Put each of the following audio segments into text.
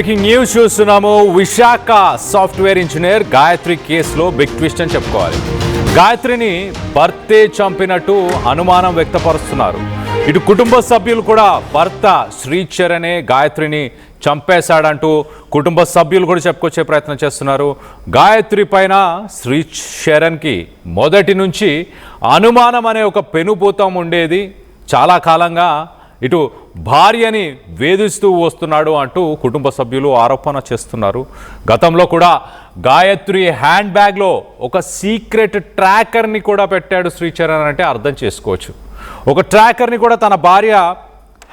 Breaking news చూస్తున్నాము. Visakha software engineer Gayatri కేసులో big twist అని చెప్పుకోవాలి. గాయత్రిని భర్తే చంపినట్టు అనుమానం వ్యక్తపరుస్తున్నారు. ఇటు కుటుంబ సభ్యులు కూడా భర్త శ్రీచరణే గాయత్రిని చంపేశాడంటూ కుటుంబ సభ్యులు కూడా చెప్పుకొచ్చే ప్రయత్నం చేస్తున్నారు. గాయత్రి పైన శ్రీచరణ్కి మొదటి నుంచి అనుమానం అనే ఒక పెనుభూతం ఉండేది. చాలా కాలంగా ఇటు భార్యని వేధిస్తూ వస్తున్నాడు అంటూ కుటుంబ సభ్యులు ఆరోపణ చేస్తున్నారు. గతంలో కూడా గాయత్రి హ్యాండ్ బ్యాగ్లో ఒక సీక్రెట్ ట్రాకర్ని కూడా పెట్టాడు శ్రీచరణ్ అంటే అర్థం చేసుకోవచ్చు. ఒక ట్రాకర్ని కూడా తన భార్య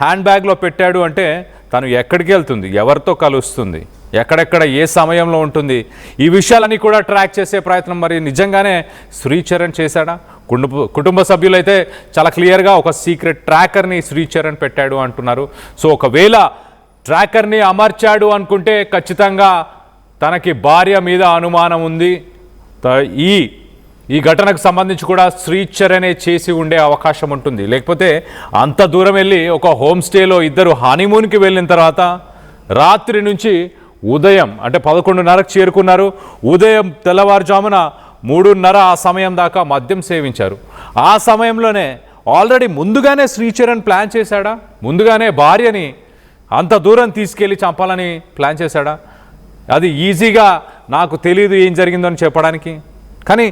హ్యాండ్ బ్యాగ్లో పెట్టాడు అంటే తను ఎక్కడికి వెళ్తుంది, ఎవరితో కలుస్తుంది, ఎక్కడెక్కడ ఏ సమయంలో ఉంటుంది, ఈ విషయాలన్నీ కూడా ట్రాక్ చేసే ప్రయత్నం మరి నిజంగానే శ్రీచరణ్ చేశాడా? కుటుంబ సభ్యులైతే చాలా క్లియర్గా ఒక సీక్రెట్ ట్రాకర్ని శ్రీచరణ్ పెట్టాడు అంటున్నారు. సో ఒకవేళ ట్రాకర్ని అమర్చాడు అనుకుంటే ఖచ్చితంగా తనకి భార్య మీద అనుమానం ఉంది. ఈ ఘటనకు సంబంధించి కూడా శ్రీచరణే చేసి ఉండే అవకాశం ఉంటుంది. లేకపోతే అంత దూరం వెళ్ళి ఒక హోమ్ స్టేలో ఇద్దరు హనీమూన్కి వెళ్ళిన తర్వాత రాత్రి నుంచి ఉదయం అంటే 11:30కు చేరుకున్నారు. ఉదయం తెల్లవారుజామున 3:30 ఆ సమయం దాకా మద్యం సేవించారు. ఆ సమయంలోనే ఆల్రెడీ ముందుగానే శ్రీచరణ్ ప్లాన్ చేశాడా? ముందుగానే భార్యని అంత దూరం తీసుకెళ్ళి చంపాలని ప్లాన్ చేశాడా? అది ఈజీగా నాకు తెలియదు ఏం జరిగిందని చెప్పడానికి. కానీ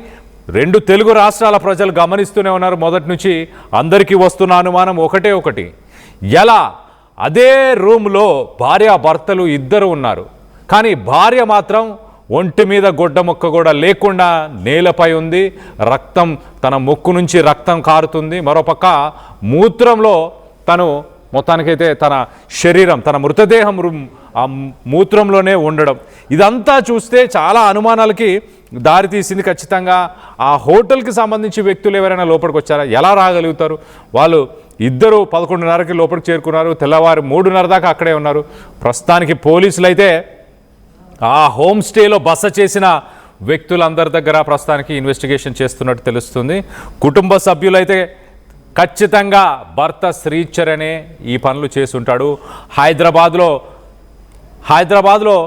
రెండు తెలుగు రాష్ట్రాల ప్రజలు గమనిస్తూనే ఉన్నారు. మొదటి నుంచి అందరికీ వస్తున్న అనుమానం ఒకటి, ఎలా అదే రూమ్లో భార్యాభర్తలు ఇద్దరు ఉన్నారు, కానీ భార్య మాత్రం ఒంటి మీద గొడ్డ ముక్క కూడా లేకుండా నేలపై ఉంది. రక్తం, తన ముక్కు నుంచి రక్తం కారుతుంది. మరోపక్క మూత్రంలో తను మొత్తానికైతే తన శరీరం, తన మృతదేహం ఆ మూత్రంలోనే ఉండడం, ఇదంతా చూస్తే చాలా అనుమానాలకి దారితీసింది. ఖచ్చితంగా ఆ హోటల్కి సంబంధించి వ్యక్తులు ఎవరైనా లోపలికి వచ్చారా? ఎలా రాగలుగుతారు? వాళ్ళు ఇద్దరు 11:30కి లోపలికి చేరుకున్నారు. తెల్లవారు 3:30 దాకా అక్కడే ఉన్నారు. ప్రస్తుతానికి పోలీసులు అయితే ఆ హోమ్ స్టేలో బస చేసిన వ్యక్తులందరి దగ్గర ప్రస్తుతానికి ఇన్వెస్టిగేషన్ చేస్తున్నట్టు తెలుస్తుంది. కుటుంబ సభ్యులైతే ఖచ్చితంగా భర్త శ్రీచరణే ఈ పనులు చేసుంటాడు. హైదరాబాద్లో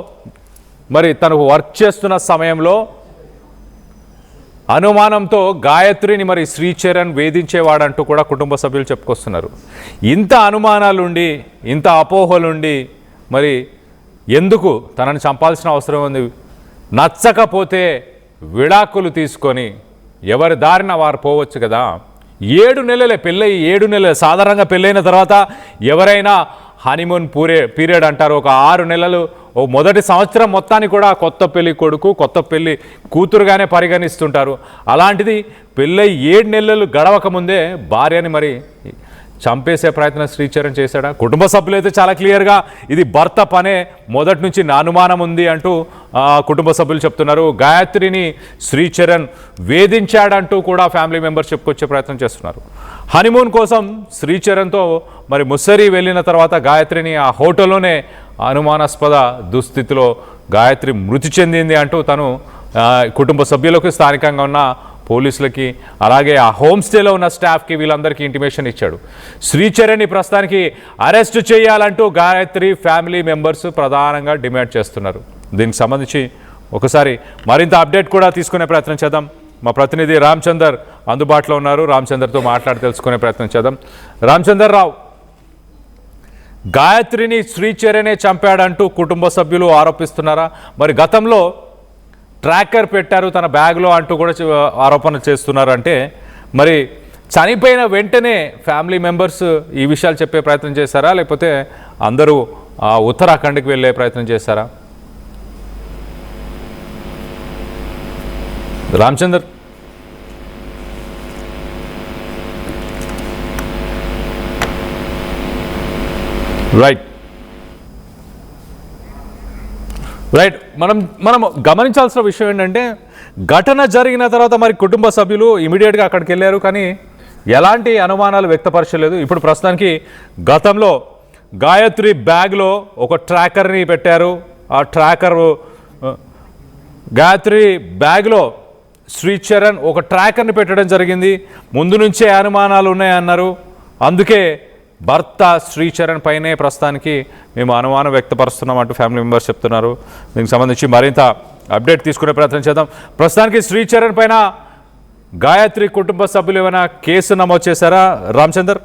మరి తను వర్క్ చేస్తున్న సమయంలో అనుమానంతో గాయత్రిని మరి శ్రీచరణ్ వేధించేవాడంటూ కూడా కుటుంబ సభ్యులు చెప్పుకొస్తున్నారు. ఇంత అనుమానాలుండి, ఇంత అపోహలుండి మరి ఎందుకు తనని చంపాల్సిన అవసరం ఉంది? నచ్చకపోతే విడాకులు తీసుకొని ఎవరి దారిన వారు పోవచ్చు కదా. 7 నెలలే పెళ్ళయి 7 నెలలు. సాధారణంగా పెళ్ళైన తర్వాత ఎవరైనా హనీమూన్ పీరియడ్ అంటారు. ఒక 6 నెలలు, ఓ మొదటి సంవత్సరం మొత్తాన్ని కూడా కొత్త పెళ్లి కొడుకు, కొత్త పెళ్లి కూతురుగానే పరిగణిస్తుంటారు. అలాంటిది పెళ్ళై 7 నెలలు గడవక ముందే భార్యని మరి చంపేసే ప్రయత్నం శ్రీచరణ్ చేశాడా? కుటుంబ సభ్యులైతే చాలా క్లియర్గా ఇది భర్త పనే, మొదటి నుంచి నా అనుమానం ఉంది అంటూ కుటుంబ సభ్యులు చెప్తున్నారు. గాయత్రిని శ్రీచరణ్ వేధించాడంటూ కూడా ఫ్యామిలీ మెంబర్స్ చెప్పుకొచ్చే ప్రయత్నం చేస్తున్నారు. హనీమూన్ కోసం శ్రీచరణ్తో మరి ముస్సరి వెళ్ళిన తర్వాత గాయత్రిని ఆ హోటల్లోనే అనుమానాస్పద దుస్థితిలో గాయత్రి మృతి చెందింది అంటూ తను కుటుంబ సభ్యులకు, స్థానికంగా ఉన్న పోలీసులకి, అలాగే ఆ హోమ్ స్టేలో ఉన్న స్టాఫ్కి వీళ్ళందరికీ ఇంటిమేషన్ ఇచ్చాడు. శ్రీచరణ్ని ప్రస్తుతానికి అరెస్ట్ చేయాలంటూ గాయత్రి ఫ్యామిలీ మెంబర్స్ ప్రధానంగా డిమాండ్ చేస్తున్నారు. దీనికి సంబంధించి ఒకసారి మరింత అప్డేట్ కూడా తీసుకునే ప్రయత్నం చేద్దాం. మా ప్రతినిధి రామచందర్ అందుబాటులో ఉన్నారు. రామచందర్తో మాట్లాడి తెలుసుకునే ప్రయత్నం చేద్దాం. రామచందర్ రావు, గాయత్రిని శ్రీచరణే చంపాడంటూ కుటుంబ సభ్యులు ఆరోపిస్తున్నారా? మరి గతంలో ట్రాకర్ పెట్టారు తన బ్యాగ్లో అంటూ కూడా ఆరోపణ చేస్తున్నారు. అంటే మరి చనిపోయిన వెంటనే ఫ్యామిలీ మెంబర్స్ ఈ విషయాలు చెప్పే ప్రయత్నం చేశారా, లేకపోతే అందరూ ఉత్తరాఖండ్కి వెళ్ళే ప్రయత్నం చేశారా? రామచందర్, రైట్, మనం గమనించాల్సిన విషయం ఏంటంటే ఘటన జరిగిన తర్వాత మరి కుటుంబ సభ్యులు ఇమీడియట్గా అక్కడికి వెళ్ళారు, కానీ ఎలాంటి అనుమానాలు వ్యక్తపరచలేదు. ఇప్పుడు ప్రస్తుతానికి గతంలో గాయత్రి బ్యాగ్లో ఒక ట్రాకర్ని పెట్టారు. ఆ ట్రాకర్ గాయత్రి బ్యాగ్లో శ్రీచరణ్ ఒక ట్రాకర్ని పెట్టడం జరిగింది. ముందు నుంచే అనుమానాలు ఉన్నాయన్నారు. అందుకే భర్త శ్రీచరణ్ పైనే ప్రస్తుతానికి మేము అనుమానం వ్యక్తపరుస్తున్నాం అంటూ ఫ్యామిలీ మెంబర్స్ చెప్తున్నారు. దీనికి సంబంధించి మరింత అప్డేట్ తీసుకునే ప్రయత్నం చేద్దాం. ప్రస్తుతానికి శ్రీచరణ్ పైన గాయత్రి కుటుంబ సభ్యులు ఏమైనా కేసు నమోదు చేశారా రామచందర్?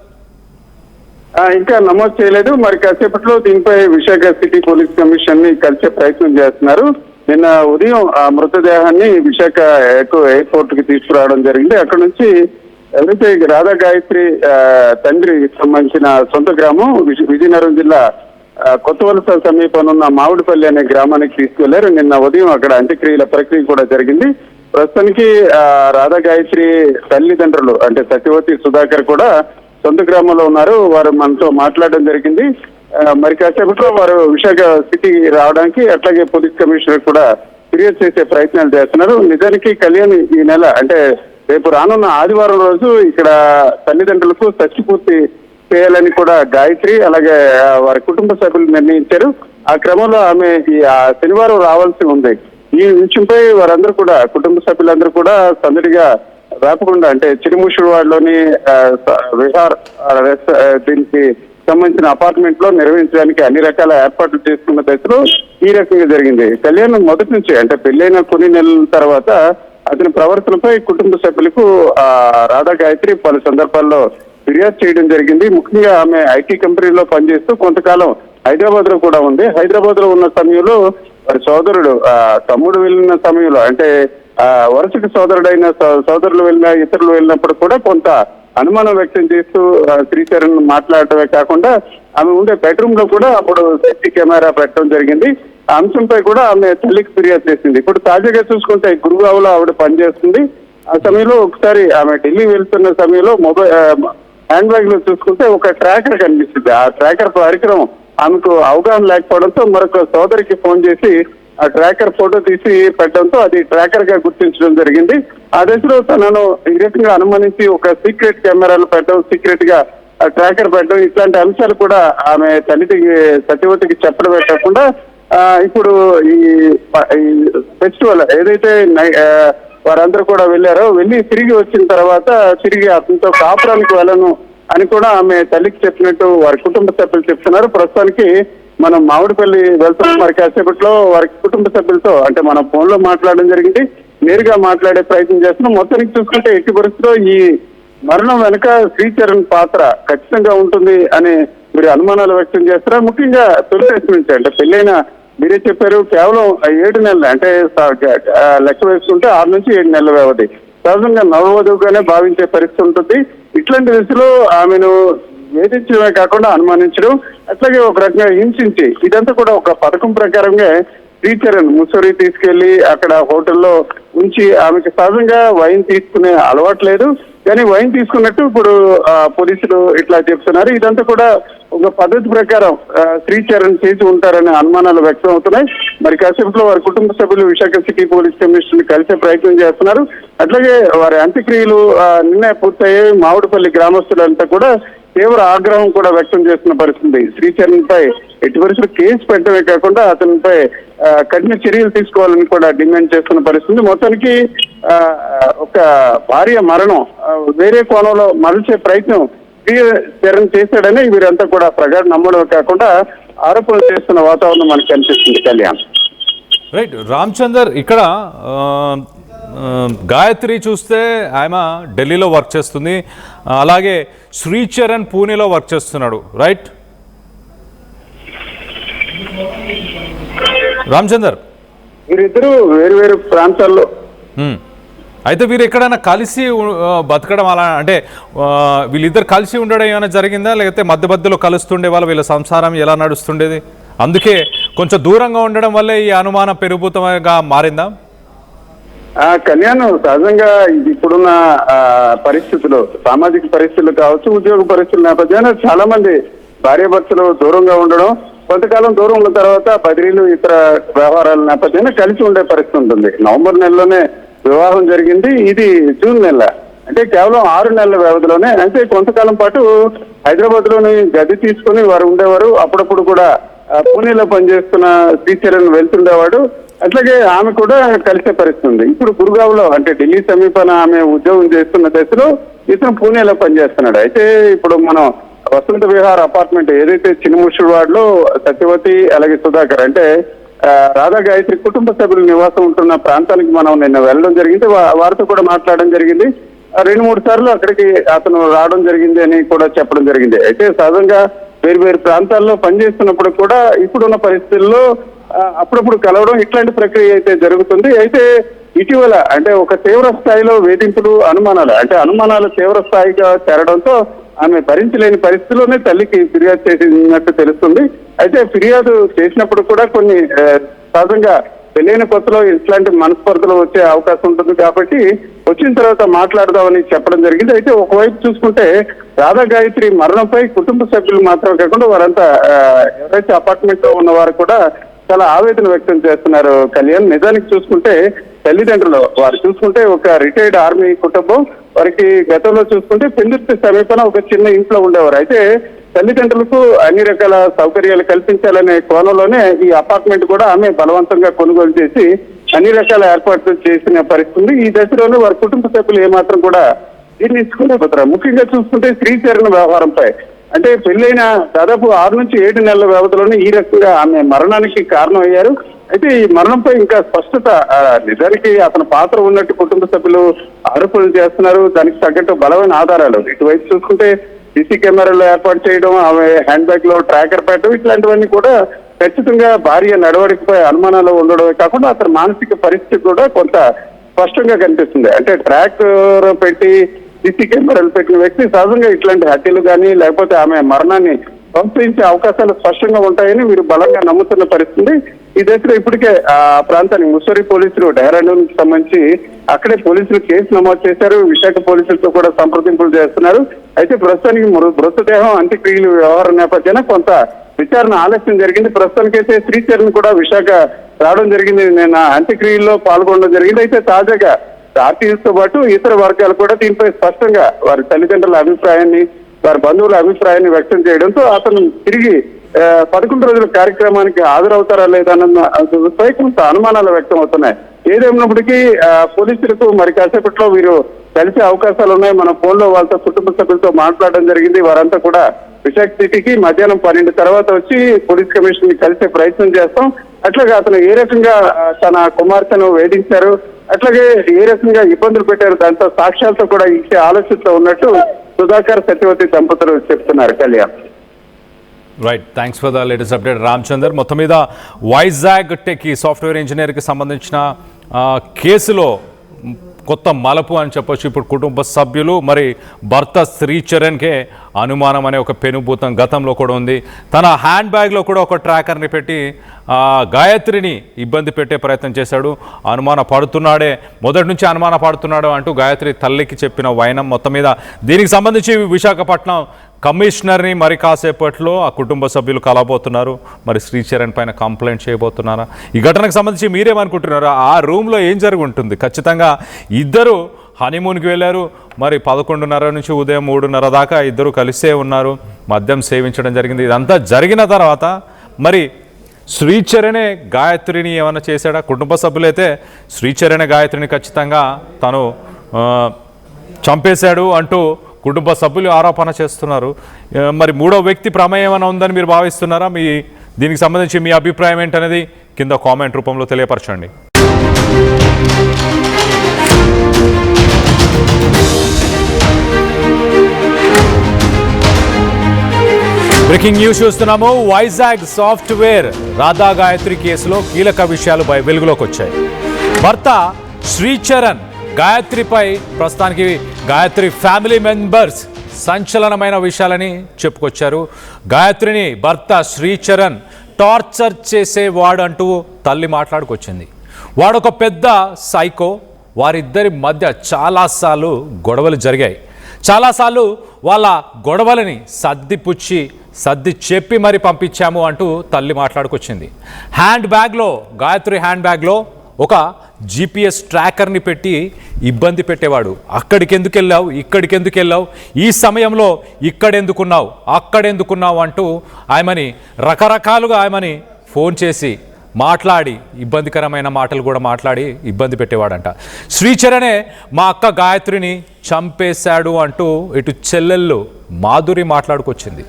ఇంకా నమోదు చేయలేదు. మరి కాసేపట్లో దీనిపై విశాఖ సిటీ పోలీస్ కమిషన్ ని కలిసే ప్రయత్నం చేస్తున్నారు. నిన్న ఉదయం ఆ మృతదేహాన్ని విశాఖ ఎయిర్పోర్ట్ కి తీసుకురావడం జరిగింది. అక్కడ నుంచి ఎవరైతే రాధా గాయత్రి తండ్రికి సంబంధించిన సొంత గ్రామం విజయనగరం జిల్లా కొత్తవలస సమీపంలో ఉన్న మామిడిపల్లి అనే గ్రామానికి తీసుకెళ్లారు. నిన్న ఉదయం అక్కడ అంత్యక్రియల ప్రక్రియ కూడా జరిగింది. ప్రస్తుతానికి రాధా గాయత్రి తల్లిదండ్రులు అంటే సత్యవతి సుధాకర్ కూడా సొంత గ్రామంలో ఉన్నారు. వారు మనతో మాట్లాడడం జరిగింది. మరి కాసేపట్లో వారు విశాఖ సిటీ రావడానికి అట్లాగే పోలీస్ కమిషనర్ కూడా ఫిర్యాదు చేసే ప్రయత్నాలు చేస్తున్నారు. నిజానికి కళ్యాణ్ ఈ నెల అంటే రేపు రానున్న ఆదివారం రోజు ఇక్కడ తల్లిదండ్రులకు షష్ఠి చేయాలని కూడా గాయత్రి అలాగే వారి కుటుంబ సభ్యులు నిర్ణయించారు. ఆ క్రమంలో ఆమె ఈ శనివారం రావాల్సి ఉంది. ఈ విషయంపై వారందరూ కూడా కుటుంబ సభ్యులందరూ కూడా సందడిగా రాకుండా అంటే చిరుముషువాడలోని విహార్ దీనికి సంబంధించిన అపార్ట్మెంట్ లో నిర్వహించడానికి అన్ని రకాల ఏర్పాట్లు చేసుకున్న దశలో ఈ రకంగా జరిగింది. కళ్యాణ్ మొదటి నుంచి అంటే పెళ్లైన కొన్ని నెలల తర్వాత అతని ప్రవర్తనపై కుటుంబ సభ్యులకు రాధా గాయత్రి పలు సందర్భాల్లో ఫిర్యాదు చేయడం జరిగింది. ముఖ్యంగా ఆమె ఐటీ కంపెనీలో పనిచేస్తూ కొంతకాలం హైదరాబాద్ లో కూడా ఉంది. హైదరాబాద్ లో ఉన్న సమయంలో వారి సోదరుడు తమ్ముడు వెళ్ళిన సమయంలో అంటే వరుసకు సోదరులు వెళ్ళిన ఇతరులు వెళ్ళినప్పుడు కూడా కొంత అనుమానం వ్యక్తం చేస్తూ శ్రీచరణ్ మాట్లాడటమే కాకుండా ఆమె ఉండే బెడ్రూమ్ లో కూడా అప్పుడు సీసీ కెమెరా పెట్టడం జరిగింది. ఆ అంశంపై కూడా ఆమె తల్లికి ఫిర్యాదు చేసింది. ఇప్పుడు తాజాగా చూసుకుంటే గురుగావ్లో ఆవిడ పనిచేస్తుంది. ఆ సమయంలో ఒకసారి ఆమె ఢిల్లీ వెళ్తున్న సమయంలో హ్యాండ్ బ్యాగ్ లో చూసుకుంటే ఒక ట్రాకర్ కనిపిస్తుంది. ఆ ట్రాకర్ పరికరం ఆమెకు అవగాహన లేకపోవడంతో మరొక సోదరికి ఫోన్ చేసి ఆ ట్రాకర్ ఫోటో తీసి పెట్టడంతో అది ట్రాకర్ గా గుర్తించడం జరిగింది. ఆ దశలో తనను ఈ రకంగా అనుమానించి ఒక సీక్రెట్ కెమెరాలు పెట్టడం, సీక్రెట్ గా ట్రాకర్ పెట్టడం ఇట్లాంటి అంశాలు కూడా ఆమె తల్లికి సత్యవతికి చెప్పడమే కాకుండా ఇప్పుడు ఈ ఫెస్టివల్ ఏదైతే వారందరూ కూడా వెళ్ళి తిరిగి వచ్చిన తర్వాత తిరిగి అతనితో కాపురానికి వెళ్ళను అని కూడా ఆమె తల్లికి చెప్పినట్టు వారి కుటుంబ సభ్యులు చెప్తున్నారు. ప్రస్తుతానికి మనం మామిడిపల్లి వెళ్తున్నాం. మరి కాసేపట్లో వారి కుటుంబ సభ్యులతో అంటే మనం ఫోన్ లో మాట్లాడడం జరిగింది. నేరుగా మాట్లాడే ప్రయత్నం చేస్తున్నాం. మొత్తానికి చూసుకుంటే ఎట్టి పరిస్థితిలో ఈ మరణం వెనుక శ్రీచరణ్ పాత్ర ఖచ్చితంగా ఉంటుంది అని మీరు అనుమానాలు వ్యక్తం చేస్తారు. ముఖ్యంగా తొలి దశ నుంచి అంటే పెళ్ళైన మీరే చెప్పారు కేవలం 7 నెలలు అంటే లెక్క వేసుకుంటే 6 నుంచి 7 నెలల వ్యవధి సహజంగా నవవధువుగానే భావించే పరిస్థితి ఉంటుంది. ఇట్లాంటి దశలో ఆమెను వేధించడమే కాకుండా అనుమానించడం అట్లాగే ఒక రకంగా హింసించి ఇదంతా కూడా ఒక పథకం ప్రకారంగా శ్రీచరణ్ ముసూరి తీసుకెళ్లి అక్కడ హోటల్లో ఉంచి ఆమెకి సహజంగా వైన్ తీసుకునే అలవాటు లేదు. కానీ వైన్ తీసుకున్నట్టు ఇప్పుడు పోలీసులు ఇట్లా చెప్తున్నారు. ఇదంతా కూడా ఒక పద్ధతి ప్రకారం శ్రీచరణ్ చేసి ఉంటారనే అనుమానాలు వ్యక్తం అవుతున్నాయి. మరి కాసేపట్లో వారి కుటుంబ సభ్యులు విశాఖ సిటీ పోలీస్ కమిషనర్ కలిసే ప్రయత్నం చేస్తున్నారు. అట్లాగే వారి అంత్యక్రియలు నిన్నే పూర్తయ్యాయి. మామిడిపల్లి గ్రామస్తులంతా కూడా తీవ్ర ఆగ్రహం కూడా వ్యక్తం చేస్తున్న పరిస్థితి. శ్రీచరణ్ పై ఎట్టి పరిస్థితులు కేసు పెట్టడమే కాకుండా అతనిపై కఠిన చర్యలు తీసుకోవాలని కూడా డిమాండ్ చేస్తున్న పరిస్థితి. మొత్తానికి ఒక భార్య మరణం వేరే కోణంలో మలిచే ప్రయత్నం శ్రీచరణ్ చేశాడని వీరంతా కూడా ప్రగాఢ నమ్మడమే కాకుండా ఆరోపణలు చేస్తున్న వాతావరణం మనకు కనిపిస్తుంది. కళ్యాణ్ రైట్ రామచందర్, ఇక్కడ గాయత్రి చూస్తే ఆమె ఢిల్లీలో వర్క్ చేస్తుంది, అలాగే శ్రీచరణ్ పూణేలో వర్క్ చేస్తున్నాడు, రైట్ రామచందర్? వీరిద్దరూ వేరు వేరు ప్రాంతాల్లో అయితే వీరు ఎక్కడైనా కలిసి బతకడం అలా అంటే వీళ్ళిద్దరు కలిసి ఉండడం ఏమైనా జరిగిందా, లేకపోతే మధ్యలో కలుస్తుండే వీళ్ళ సంసారం ఎలా నడుస్తుండేది? అందుకే కొంచెం దూరంగా ఉండడం వల్లే ఈ అనుమానం పెరుగుతూగా మారిందా? కళ్యాణ్ సహజంగా ఇప్పుడున్న పరిస్థితులు సామాజిక పరిస్థితులు కావచ్చు, ఉద్యోగ పరిస్థితుల నేపథ్యాన్ని చాలా మంది భార్యాభర్తలు దూరంగా ఉండడం, కొంతకాలం దూరం ఉన్న తర్వాత బదిలీలు ఇతర వ్యవహారాల నేపథ్యాన్ని కలిసి ఉండే పరిస్థితి ఉంటుంది. నవంబర్ నెలలోనే వివాహం జరిగింది. ఇది జూన్ నెల అంటే కేవలం 6 నెలల వ్యవధిలోనే. అంటే కొంతకాలం పాటు హైదరాబాద్ లోని గది తీసుకుని వారు ఉండేవారు. అప్పుడప్పుడు కూడా పూణేలో పనిచేస్తున్న శ్రీచరణ్ వెళ్తుండేవాడు. అట్లాగే ఆమె కూడా కలిసే పరిస్థితి ఉంది. ఇప్పుడు గురుగావ్లో అంటే ఢిల్లీ సమీపాన ఆమె ఉద్యోగం చేస్తున్న దశలో ఇతను పూణేలో పనిచేస్తున్నాడు. అయితే ఇప్పుడు మనం వసంత విహార్ అపార్ట్మెంట్ ఏదైతే చిన్నముషుడివాడలో సత్యవతి అలాగే సుధాకర్ అంటే రాధా గాయత్రి కుటుంబ సభ్యులు నివాసం ఉంటున్న ప్రాంతానికి మనం నిన్న వెళ్ళడం జరిగింది. వారితో కూడా మాట్లాడడం జరిగింది. 2-3 సార్లు అక్కడికి అతను రావడం జరిగింది అని కూడా చెప్పడం జరిగింది. అయితే సహజంగా వేరు ప్రాంతాల్లో పనిచేస్తున్నప్పుడు కూడా ఇప్పుడున్న పరిస్థితుల్లో అప్పుడప్పుడు కలవడం ఇట్లాంటి ప్రక్రియ అయితే జరుగుతుంది. అయితే ఇటీవల అంటే ఒక తీవ్ర స్థాయిలో వేధింపులు అనుమానాలు తీవ్ర స్థాయిగా చేరడంతో ఆమె భరించలేని పరిస్థితుల్లోనే తల్లికి ఫిర్యాదు చేసినట్టు తెలుస్తుంది. అయితే ఫిర్యాదు చేసినప్పుడు కూడా కొన్ని సహజంగా పెళ్ళైన కొత్తలో ఇట్లాంటి మనస్పర్ధలు వచ్చే అవకాశం ఉంటుంది కాబట్టి వచ్చిన తర్వాత మాట్లాడదామని చెప్పడం జరిగింది. అయితే ఒకవైపు చూసుకుంటే రాధా గాయత్రి మరణంపై కుటుంబ సభ్యులు మాత్రమే కాకుండా వారంతా ఎవరైతే అపార్ట్మెంట్ లో ఉన్నవారు కూడా చాలా ఆవేదన వ్యక్తం చేస్తున్నారు. కళ్యాణ్, నిజానికి చూసుకుంటే తల్లిదండ్రులు వారు చూసుకుంటే ఒక రిటైర్డ్ ఆర్మీ కుటుంబం, వారికి గతంలో చూసుకుంటే పెందుర్తి సమీపన ఒక చిన్న ఇంట్లో ఉండేవారు. అయితే తల్లిదండ్రులకు అన్ని రకాల సౌకర్యాలు కల్పించాలనే కోణంలోనే ఈ అపార్ట్మెంట్ కూడా ఆమె బలవంతంగా కొనుగోలు చేసి అన్ని రకాల ఏర్పాట్లు చేసిన పరిస్థితి. ఈ దశలోనే వారి కుటుంబ సభ్యులు ఏమాత్రం కూడా జీర్ణించుకోలేకపోతారు. ముఖ్యంగా చూసుకుంటే శ్రీచరణ వ్యవహారంపై అంటే పెళ్ళైన దాదాపు 6 నుంచి 7 నెలల వ్యవధిలోనే ఈ రకంగా ఆమె మరణానికి కారణం అయ్యారు. అయితే ఈ మరణంపై ఇంకా స్పష్టత నిజానికి అతని పాత్ర ఉన్నట్టు కుటుంబ సభ్యులు ఆరోపణలు చేస్తున్నారు. దానికి తగ్గట్టు బలమైన ఆధారాలు ఇటువైపు చూసుకుంటే సీసీ కెమెరాలు ఏర్పాటు చేయడం, ఆమె హ్యాండ్ బ్యాగ్ లో ట్రాకర్ పెట్టడం ఇట్లాంటివన్నీ కూడా ఖచ్చితంగా భార్య నడవడికపై అనుమానాలు ఉండడమే కాకుండా అతని మానసిక పరిస్థితి కూడా కొంత స్పష్టంగా కనిపిస్తుంది. అంటే ట్రాకర్ పెట్టి సీసీ కెమెరాలు పెట్టిన వ్యక్తి సహజంగా ఇట్లాంటి హత్యలు కానీ లేకపోతే ఆమె మరణాన్ని పంపించే అవకాశాలు స్పష్టంగా ఉంటాయని వీరు బలంగా నమ్ముతున్న పరిస్థితి. ఈ దశలో ఇప్పటికే ఆ ప్రాంతానికి ముస్సోరి పోలీసులు డెహ్రాడూన్ కి సంబంధించి అక్కడే పోలీసులు కేసు నమోదు చేశారు. విశాఖ పోలీసులతో కూడా సంప్రదింపులు చేస్తున్నారు. అయితే ప్రస్తుతానికి మృతదేహం అంత్యక్రియలు వ్యవహారం నేపథ్యాన కొంత విచారణ ఆలస్యం జరిగింది. ప్రస్తుతానికైతే శ్రీచరణ్ కూడా విశాఖ రావడం జరిగింది. నేను అంత్యక్రియల్లో పాల్గొనడం జరిగింది. అయితే తాజాగా ఆర్టీసీతో పాటు ఇతర వర్గాలు కూడా దీనిపై స్పష్టంగా వారి తల్లిదండ్రుల అభిప్రాయాన్ని, వారి బంధువుల అభిప్రాయాన్ని వ్యక్తం చేయడంతో అతను తిరిగి 11 రోజుల కార్యక్రమానికి హాజరవుతారా లేదా అన్న కొంత అనుమానాలు వ్యక్తం అవుతున్నాయి. ఏదేమైనప్పటికీ పోలీసులకు మరి కాసేపట్లో వీరు కలిసే అవకాశాలు ఉన్నాయి. మన ఫోన్ లో వాళ్ళతో కుటుంబ సభ్యులతో మాట్లాడడం జరిగింది. వారంతా కూడా విశాఖ సిటీకి మధ్యాహ్నం 12 తర్వాత వచ్చి పోలీస్ కమిషన్ ని కలిసే ప్రయత్నం చేస్తాం. అట్లాగే అతను ఏ రకంగా తన కుమార్తెను వేధించారు, అట్లాగే ఏ రకంగా ఇబ్బందులు పెట్టారు, దాంతో సాక్ష్యాలతో కూడా ఇచ్చే ఆలోచనతో ఉన్నట్టు సుధాకర్ సత్యవతి దంపతులు చెప్తున్నారు. Kalyan, right, thanks for the latest update Ramachandar. మొత్తం మీద వైజాగ్ టెక్ సాఫ్ట్వేర్ ఇంజనీర్కి సంబంధించిన కేసులో కొత్త మలుపు అని చెప్పొచ్చు. ఇప్పుడు కుటుంబ సభ్యులు మరి భర్త శ్రీచరణ్కే అనుమానం అనే ఒక పెనుభూతం గతంలో కూడా ఉంది. తన హ్యాండ్ బ్యాగ్లో కూడా ఒక ట్రాకర్ని పెట్టి గాయత్రిని ఇబ్బంది పెట్టే ప్రయత్నం చేశాడు. అనుమాన పడుతున్నాడే, మొదటి నుంచి అనుమాన పడుతున్నాడు అంటూ గాయత్రి తల్లికి చెప్పిన వైనం. మొత్తం మీద దీనికి సంబంధించి విశాఖపట్నం కమిషనర్ని మరి కాసేపట్లో ఆ కుటుంబ సభ్యులు కలబోతున్నారు. మరి శ్రీచరణ్ పైన కంప్లైంట్ చేయబోతున్నారా? ఈ ఘటనకు సంబంధించి మీరేమనుకుంటున్నారా? ఆ రూమ్లో ఏం జరిగి ఉంటుంది? ఖచ్చితంగా ఇద్దరు హనీమూన్కి వెళ్ళారు. మరి 11:30 నుంచి ఉదయం 3:30 దాకా ఇద్దరు కలిసే ఉన్నారు. మద్యం సేవించడం జరిగింది. ఇదంతా జరిగిన తర్వాత మరి శ్రీచరణే గాయత్రిని ఏమైనా చేశాడా? కుటుంబ సభ్యులైతే శ్రీచరణే గాయత్రిని ఖచ్చితంగా తను చంపేశాడు అంటూ కుటుంబ సభ్యులు ఆరోపణ చేస్తున్నారు. మరి మూడో వ్యక్తి ప్రమేయం ఏమైనా ఉందని మీరు భావిస్తున్నారా? దీనికి సంబంధించి మీ అభిప్రాయం ఏంటనేది కింద కామెంట్ రూపంలో తెలియపరచండి. బ్రేకింగ్ న్యూస్ చూస్తున్నాము. వైజాగ్ సాఫ్ట్వేర్ రాధా గాయత్రి కేసులో కీలక విషయాలు వెలుగులోకి వచ్చాయి. భర్త శ్రీచరణ్ గాయత్రిపై ప్రస్తుతానికి గాయత్రి ఫ్యామిలీ మెంబర్స్ సంచలనమైన విషయాలని చెప్పుకొచ్చారు. గాయత్రిని భర్త శ్రీచరణ్ టార్చర్ చేసేవాడు అంటూ తల్లి మాట్లాడుకొచ్చింది. వాడొక పెద్ద సైకో. వారిద్దరి మధ్య చాలాసార్లు గొడవలు జరిగాయి. చాలాసార్లు వాళ్ళ గొడవలని సర్ది చెప్పి మరి పంపించాము అంటూ తల్లి మాట్లాడుకొచ్చింది. గాయత్రి హ్యాండ్ బ్యాగ్లో ఒక GPS ట్రాకర్ని పెట్టి ఇబ్బంది పెట్టేవాడు. అక్కడికి ఎందుకు వెళ్ళావు, ఇక్కడికి ఎందుకు వెళ్ళావు, ఈ సమయంలో ఇక్కడెందుకున్నావు, అక్కడెందుకున్నావు అంటూ ఆమెని రకరకాలుగా ఫోన్ చేసి మాట్లాడి ఇబ్బందికరమైన మాటలు కూడా మాట్లాడి ఇబ్బంది పెట్టేవాడంట. శ్రీచరణే మా అక్క గాయత్రిని చంపేశాడు అంటూ ఇటు చెల్లెళ్ళు మాధురి మాట్లాడుకొచ్చింది.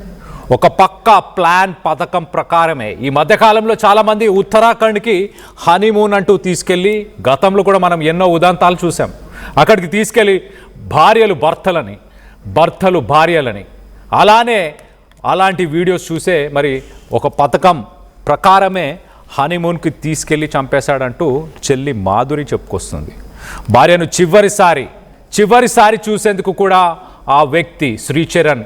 ఒక పక్క ప్లాన్ పథకం ప్రకారమే ఈ మధ్యకాలంలో చాలామంది ఉత్తరాఖండ్కి హనీమూన్ అంటూ తీసుకెళ్ళి, గతంలో కూడా మనం ఎన్నో ఉదాంతాలు చూసాం, అక్కడికి తీసుకెళ్ళి భార్యలు భర్తలని, భర్తలు భార్యలని, అలాంటి వీడియోస్ చూసే మరి ఒక పథకం ప్రకారమే హనీమూన్కి తీసుకెళ్ళి చంపేశాడంటూ చెల్లి మాధురి చెప్పుకొస్తుంది. భార్యను చివరిసారి చూసేందుకు కూడా ఆ వ్యక్తి శ్రీచరణ్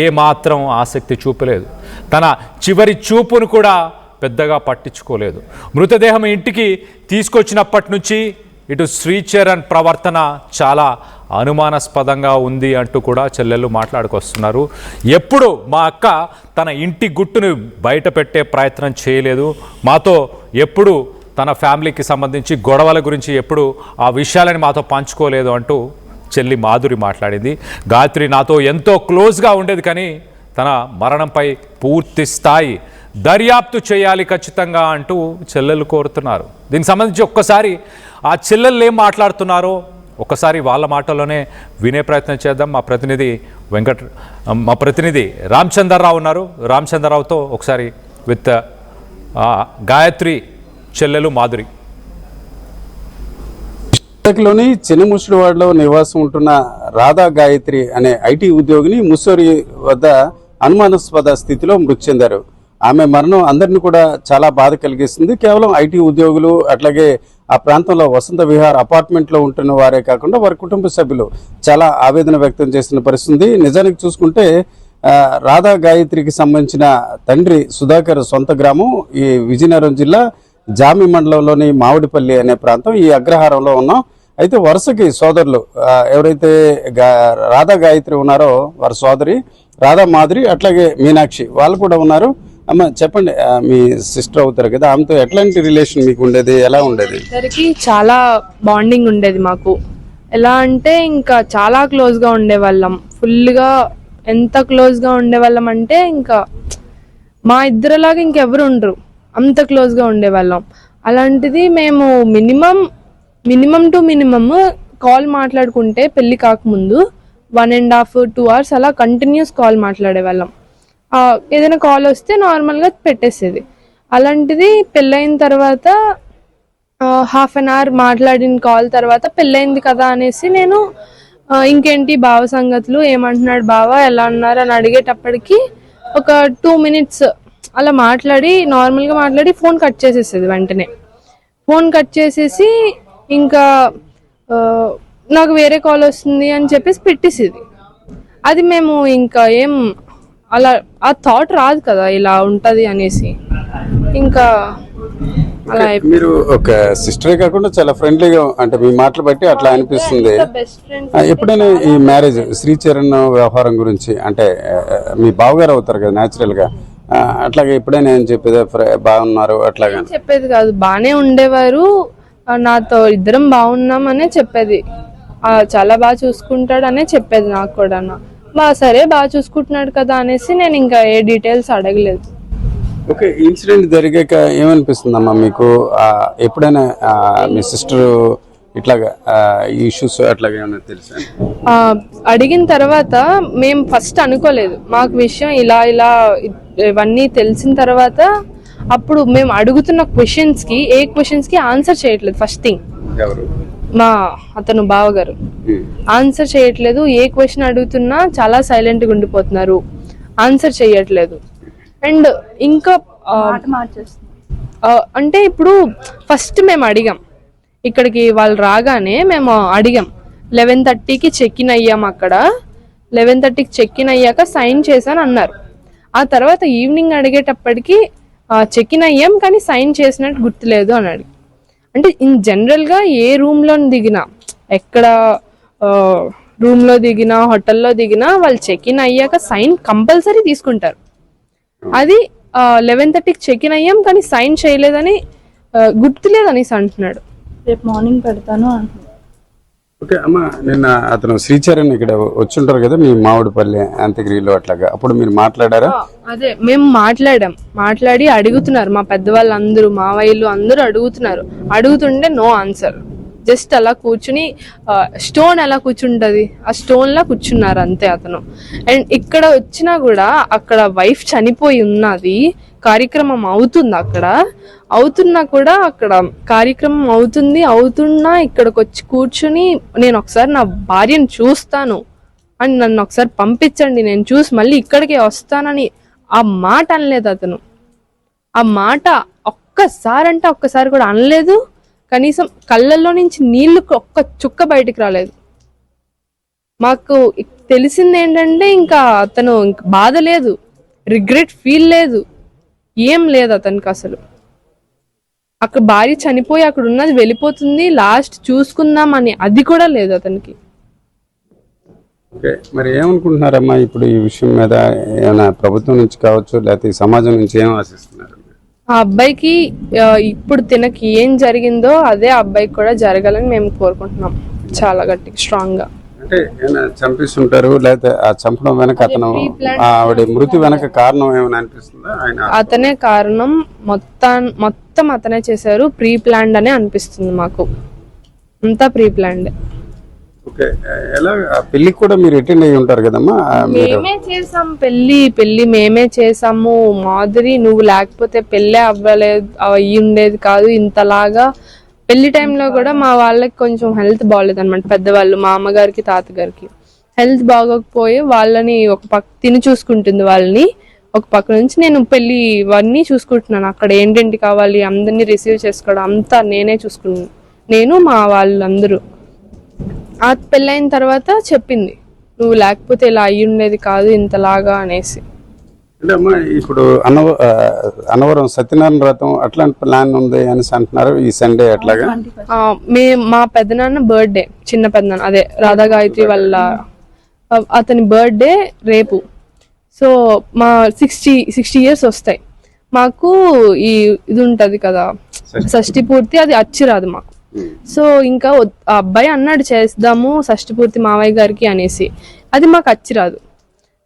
ఏమాత్రం ఆసక్తి చూపలేదు. తన చివరి చూపును కూడా పెద్దగా పట్టించుకోలేదు. మృతదేహం ఇంటికి తీసుకొచ్చినప్పటి నుంచి ఇటు శ్రీచరణ్ ప్రవర్తన చాలా అనుమానాస్పదంగా ఉంది అంటూ కూడా చెల్లెళ్ళు మాట్లాడుకొస్తున్నారు. ఎప్పుడు మా అక్క తన ఇంటి గుట్టును బయట పెట్టే ప్రయత్నం చేయలేదు, మాతో ఎప్పుడు తన ఫ్యామిలీకి సంబంధించి గొడవల గురించి ఎప్పుడు ఆ విషయాలని మాతో పంచుకోలేదు అంటూ చెల్లి మాధురి మాట్లాడింది. గాయత్రి నాతో ఎంతో క్లోజ్గా ఉండేది, కానీ తన మరణంపై పూర్తి స్థాయి దర్యాప్తు చేయాలి ఖచ్చితంగా అంటూ చెల్లెలు కోరుతున్నారు. దీనికి సంబంధించి ఒక్కసారి ఆ చెల్లెళ్ళు ఏం మాట్లాడుతున్నారో ఒక్కసారి వాళ్ళ మాటల్లోనే వినే ప్రయత్నం చేద్దాం. మా ప్రతినిధి రామచంద్రరావు ఉన్నారు. రామచంద్రరావుతో ఒకసారి విత్ గాయత్రి చెల్లెలు మాధురి. లోని చిన్నముసిడివాడలో నివాసం ఉంటున్న రాధా గాయత్రి అనే ఐటీ ఉద్యోగిని ముస్సోరి వద్ద అనుమానాస్పద స్థితిలో మృతి చెందారు. ఆమె మరణం అందరినీ కూడా చాలా బాధ కలిగిస్తుంది. కేవలం ఐటీ ఉద్యోగులు, అట్లాగే ఆ ప్రాంతంలో వసంత విహార్ అపార్ట్మెంట్లో ఉంటున్న వారే కాకుండా వారి కుటుంబ సభ్యులు చాలా ఆవేదన వ్యక్తం చేసిన పరిస్థితి. నిజానికి చూసుకుంటే రాధా గాయత్రికి సంబంధించిన తండ్రి సుధాకర్ సొంత గ్రామం ఈ విజయనగరం జిల్లా జామి మండలంలోని మామిడిపల్లి అనే ప్రాంతం. ఈ అగ్రహారంలో ఉన్నాం. అయితే వరుసకి సోదరులు ఎవరైతే రాధా గాయత్రి ఉన్నారో వారి సోదరి రాధా మాధురి, అట్లాగే మీనాక్షి వాళ్ళు కూడా ఉన్నారు. అమ్మ చెప్పండి, మీ సిస్టర్ అవుతారు కదా, ఆమెతో ఎట్లాంటి రిలేషన్ మీకు ఉండేది, ఎలా ఉండేది? ఇద్దరికి చాలా బాండింగ్ ఉండేది మాకు. ఎలా అంటే ఇంకా చాలా క్లోజ్గా ఉండేవాళ్ళం, ఫుల్గా. ఎంత క్లోజ్గా ఉండేవాళ్ళం అంటే ఇంకా మా ఇద్దరులాగా ఇంకెవరు ఉండరు, అంత క్లోజ్గా ఉండేవాళ్ళం. అలాంటిది మేము మినిమం టు మినిమమ్ కాల్ మాట్లాడుకుంటే పెళ్ళి కాకముందు 1.5 2 hours అలా కంటిన్యూస్ కాల్ మాట్లాడేవాళ్ళం. ఏదైనా కాల్ వస్తే నార్మల్గా పెట్టేసేది. అలాంటిది పెళ్ళైన తర్వాత 1/2 hour మాట్లాడిన కాల్ తర్వాత పెళ్ళైంది కదా అనేసి నేను ఇంకేంటి బావ సంగతులు, ఏమంటున్నాడు బావ, ఎలా ఉన్నారు అని అడిగేటప్పటికి ఒక 2 minutes అలా నార్మల్గా మాట్లాడి ఫోన్ కట్ చేసేసేది. వెంటనే ఫోన్ కట్ చేసేసి ఇంకా నాకు వేరే కాల్ వస్తుంది అని చెప్పేసి పెట్టేసేది. అది మేము ఇంకా ఏం అలా ఆ థాట్ రాదు కదా ఇలా ఉంటది అనేసి. ఇంకా అలా మీరు ఒక సిస్టరే కాకుండా చాలా ఫ్రెండ్లీగా, అంటే మీ మాటలు బట్టి అట్లా అనిపిస్తుంది. ఎప్పుడైనా ఈ మ్యారేజ్ శ్రీచరణ్ వ్యవహారం గురించి, అంటే మీ బావగారు అవుతారు కదా న్యాచురల్ గా, అట్లాగే ఎప్పుడైనా ఏం చెప్పేది బాగున్నారు అట్లాగా చెప్పేది కాదు, బాగానే ఉండేవారు నాతో, ఇద్దరం బాగున్నాం అనే చెప్పేది. చాలా బాగా చూసుకుంటాడు అనే చెప్పేది నాకు కూడా. సరే బాగా చూసుకుంటున్నాడు కదా అనేసి నేను ఇంకా ఏ డీటెయిల్స్ అడగలేదు. ఓకే, ఇన్సిడెంట్ జరిగాక ఏమనిపిస్తుందమ్మా మీకు? ఎప్పుడైనా మీ సిస్టర్ ఇట్లాగా ఇష్యూస్ అట్లాగా ఏమన్నా తెలుసా? అడిగిన తర్వాత మేము ఫస్ట్ అనుకోలేదు, మాకు విషయం ఇలా ఇవన్నీ తెలిసిన తర్వాత అప్పుడు మేము అడుగుతున్న క్వశ్చన్స్కి ఏ క్వశ్చన్స్కి ఆన్సర్ చేయట్లేదు. ఫస్ట్ థింగ్ మా అతను బావగారు ఆన్సర్ చేయట్లేదు. ఏ క్వశ్చన్ అడుగుతున్నా చాలా సైలెంట్గా ఉండిపోతున్నారు, ఆన్సర్ చేయట్లేదు. అండ్ ఇంకా అంటే ఇప్పుడు ఫస్ట్ మేము అడిగాం, ఇక్కడికి వాళ్ళు రాగానే మేము అడిగాం, 11:30కి చెక్ ఇన్ అయ్యాం. అక్కడ 11:30కి చెక్ ఇన్ అయ్యాక సైన్ చేశాను అన్నారు. ఆ తర్వాత ఈవినింగ్ అడిగేటప్పటికి చెక్ ఇన్ అయ్యాం కానీ సైన్ చేసినట్టు గుర్తులేదు అని అడిగి. అంటే ఇన్ జనరల్గా ఏ రూమ్లో దిగినా, ఎక్కడ రూమ్లో దిగినా, హోటల్లో దిగినా వాళ్ళు చెక్ ఇన్ అయ్యాక సైన్ కంపల్సరీ తీసుకుంటారు. అది 11:30కి చెక్ ఇన్ అయ్యాం కానీ సైన్ చేయలేదని గుర్తులేదనేసి అంటున్నాడు. రేపు మార్నింగ్ పెడతాను అంటున్నాడు. ఓకే అమ్మ, నిన్న అతను శ్రీచరణ్ ఇక్కడ వచ్చుంటారు కదా మీ మామిడిపల్లి అంత్యక్రియలో అట్లాగా, అప్పుడు మీరు మాట్లాడారా? అదే మేము మాట్లాడి అడుగుతున్నారు మా పెద్దవాళ్ళందరూ, మావయ్యలు అందరూ అడుగుతుంటే నో ఆన్సర్. జస్ట్ అలా కూర్చుని స్టోన్ ఎలా కూర్చుంటది ఆ స్టోన్ లా కూర్చున్నారు అంతే అతను. అండ్ ఇక్కడ వచ్చినా కూడా అక్కడ వైఫ్ చనిపోయి ఉన్నది, కార్యక్రమం అవుతుంది అక్కడ, అవుతున్నా కూడా అక్కడ కార్యక్రమం అవుతున్నా ఇక్కడికి వచ్చి కూర్చుని నేను ఒకసారి నా భార్యను చూస్తాను అని నన్ను ఒకసారి పంపించండి, నేను చూసి మళ్ళీ ఇక్కడికే వస్తానని ఆ మాట అనలేదు అతను. ఆ మాట ఒక్కసారి కూడా అనలేదు. కనీసం కళ్ళల్లో నుంచి నీళ్లు ఒక్క చుక్క బయటికి రాలేదు. మాకు తెలిసింది ఏంటంటే ఇంకా అతను బాధ లేదు, రిగ్రెట్ ఫీల్ లేదు, ఏం లేదు అతనికి అసలు. అక్కడ భార్య చనిపోయి అక్కడ ఉన్నది వెళ్ళిపోతుంది, లాస్ట్ చూసుకుందాం అని అది కూడా లేదు అతనికి. ఓకే, మరి ఏమనుకుంటున్నారమ్మా ఇప్పుడు ఈ విషయం మీద? ఏమైనా ప్రభుత్వం నుంచి కావచ్చు, లేకపోతే ఈ సమాజం నుంచి ఏం ఆశిస్తున్నారు? ఆ అబ్బాయికి ఇప్పుడు తినకి ఏం జరిగిందో అదే అబ్బాయికి కూడా జరగాలని మేము కోరుకుంటున్నాం, చాలా గట్టిగా స్ట్రాంగ్ గా. అంటే చంపిస్తుంటారు, లేకపోతే ఆ చంపడం వెనక అతను ఆవిడ మృతి వెనక కారణం ఏమైనా అనిపిస్తుందా? అతనే కారణం, మొత్తం అతనే చేశారు, ప్రీ ప్లాన్డ్ అనే అనిపిస్తుంది మాకు, అంతా ప్రీ ప్లాన్డ్. ఓకే, ఎలా పెళ్లికి కూడా మీరు అటెండ్ అయ్యి ఉంటారు కదమ్మా? మేమే చేసాం పెళ్లి మేమే చేసాము. మాధురి నువ్వు లేకపోతే పెళ్ళే అయ్యి ఉండేది కాదు ఇంతలాగా. పెళ్లి టైంలో కూడా మా వాళ్ళకి కొంచెం హెల్త్ బాగోలేదు అనమాట, పెద్దవాళ్ళు, మా అమ్మగారికి తాతగారికి హెల్త్ బాగోకపోయి వాళ్ళని ఒక పక్క తిని చూసుకుంటుంది వాళ్ళని, ఒక పక్క నుంచి నేను పెళ్లి ఇవన్నీ చూసుకుంటున్నాను. అక్కడ ఏంటేంటి కావాలి అందరినీ రిసీవ్ చేసుకోవడం అంతా నేనే చూసుకున్నాను, నేను మా వాళ్ళందరూ. ఆ పెళ్ళైన తర్వాత చెప్పింది నువ్వు లేకపోతే ఇలా అయ్యి ఉండేది కాదు ఇంతలాగా అనేసి. అంటే అమ్మా ఇప్పుడు అన్నవరం సత్యనారాయణ వ్రతం అట్లాంటి ప్లాన్ ఉంది అని అంటున్నారు ఈ సండే అట్లాగా. మా పెద్దనాన్న బర్త్డే, చిన్న పెద్దనాన్న అదే రాధా గాయత్రి వాళ్ళ అతని బర్త్డే రేపు. సో మా 60 years వస్తాయి మాకు. ఇది ఉంటది కదా షష్ఠి పూర్తి, అది అచ్చి రాదు మాకు. సో ఇంకా ఆ అబ్బాయి అన్నాడు చేద్దాము షష్ఠి పూర్తి మావయ్య గారికి అనేసి, అది మాకు అచ్చి రాదు.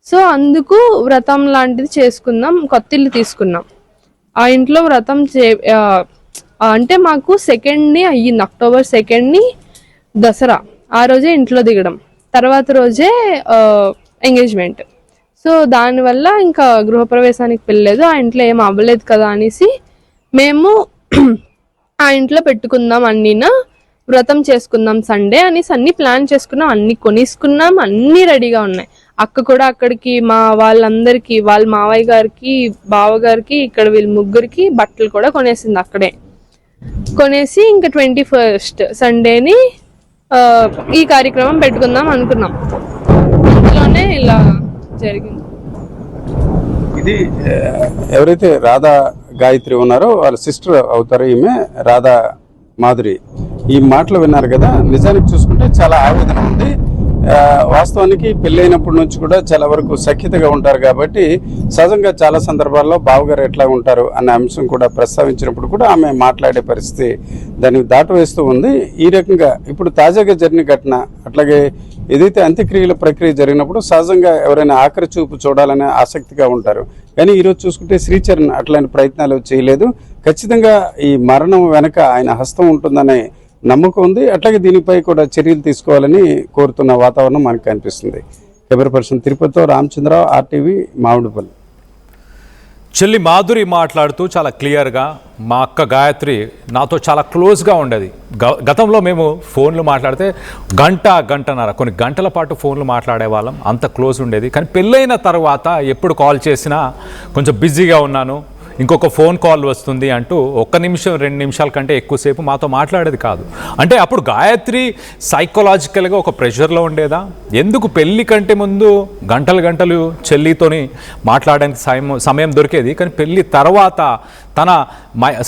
సో అందుకు వ్రతం లాంటిది చేసుకుందాం, కొత్త ఇల్లు తీసుకున్నాం. ఆ ఇంట్లో వ్రతం అంటే మాకు 2nd అయ్యింది, October 2 దసరా. ఆ రోజే ఇంట్లో దిగడం, తర్వాత రోజే ఎంగేజ్మెంట్. సో దానివల్ల ఇంకా గృహప్రవేశానికి వెళ్ళలేదు, ఆ ఇంట్లో ఏం అవ్వలేదు కదా అనేసి మేము ఆ ఇంట్లో పెట్టుకుందాం, అన్నీనా వ్రతం చేసుకుందాం సండే అనేసి అన్ని ప్లాన్ చేసుకున్నాం, అన్ని కొనేసుకున్నాం, అన్ని రెడీగా ఉన్నాయి. అక్క కూడా అక్కడికి మా వాళ్ళందరికీ, వాళ్ళ మావయ్య గారికి, బావగారికి, ఇక్కడ వీళ్ళ ముగ్గురికి బట్టలు కూడా కొనేసింది అక్కడే. కొనేసి ఇంకా 21st సండేని ఈ కార్యక్రమం పెట్టుకుందాం అనుకున్నాం. ఇంట్లోనే ఇలా జరిగింది. ఇది ఎవరైతే రాధా గాయత్రి ఉన్నారో వాళ్ళ సిస్టర్ అవుతారు ఈమె రాధా మాధురి. ఈ మాటలు విన్నారు కదా, నిజానికి చూసుకుంటే చాలా ఆవేదన ఉంది. వాస్తవానికి పెళ్ళైనప్పటి నుంచి కూడా చాలా వరకు సఖ్యతగా ఉంటారు కాబట్టి సహజంగా చాలా సందర్భాల్లో బావగారు ఎట్లా ఉంటారు అనే అంశం కూడా ప్రస్తావించినప్పుడు కూడా ఆమె మాట్లాడే పరిస్థితి దాన్ని దాటవేస్తూ ఉంది. ఈ రకంగా ఇప్పుడు తాజాగా జరిగిన ఘటన, అట్లాగే ఏదైతే అంత్యక్రియల ప్రక్రియ జరిగినప్పుడు సహజంగా ఎవరైనా ఆఖరి చూపు చూడాలనే ఆసక్తిగా ఉంటారు. కానీ ఈరోజు చూసుకుంటే శ్రీచరణ్ అట్లాంటి ప్రయత్నాలు చేయలేదు. ఖచ్చితంగా ఈ మరణం వెనక ఆయన హస్తం ఉంటుందనే నమ్మకం ఉంది. అట్లాగే దీనిపై కూడా చర్యలు తీసుకోవాలని కోరుతున్న వాతావరణం మనకు కనిపిస్తుంది. కెమెరా పర్సన్ తిరుపతితో రామచంద్రరావు, RTV, మామిడిపల్లి. చెల్లి మాధురి మాట్లాడుతూ చాలా క్లియర్గా, మా అక్క గాయత్రి నాతో చాలా క్లోజ్గా ఉండేది. గతంలో మేము ఫోన్లు మాట్లాడితే గంటన్నర, కొన్ని గంటల పాటు ఫోన్లు మాట్లాడే వాళ్ళం, అంత క్లోజ్ ఉండేది. కానీ పెళ్ళైన తర్వాత ఎప్పుడు కాల్ చేసినా కొంచెం బిజీగా ఉన్నాను, ఇంకొక ఫోన్ కాల్ వస్తుంది అంటూ 1 నిమిషం 2 నిమిషాల కంటే ఎక్కువసేపు మాతో మాట్లాడేది కాదు. అంటే అప్పుడు గాయత్రి సైకలాజికల్గా ఒక ప్రెషర్లో ఉండేదా? ఎందుకు పెళ్ళి కంటే ముందు గంటలు చెల్లితోని మాట్లాడడానికి సమయం దొరికేది, కానీ పెళ్ళి తర్వాత తన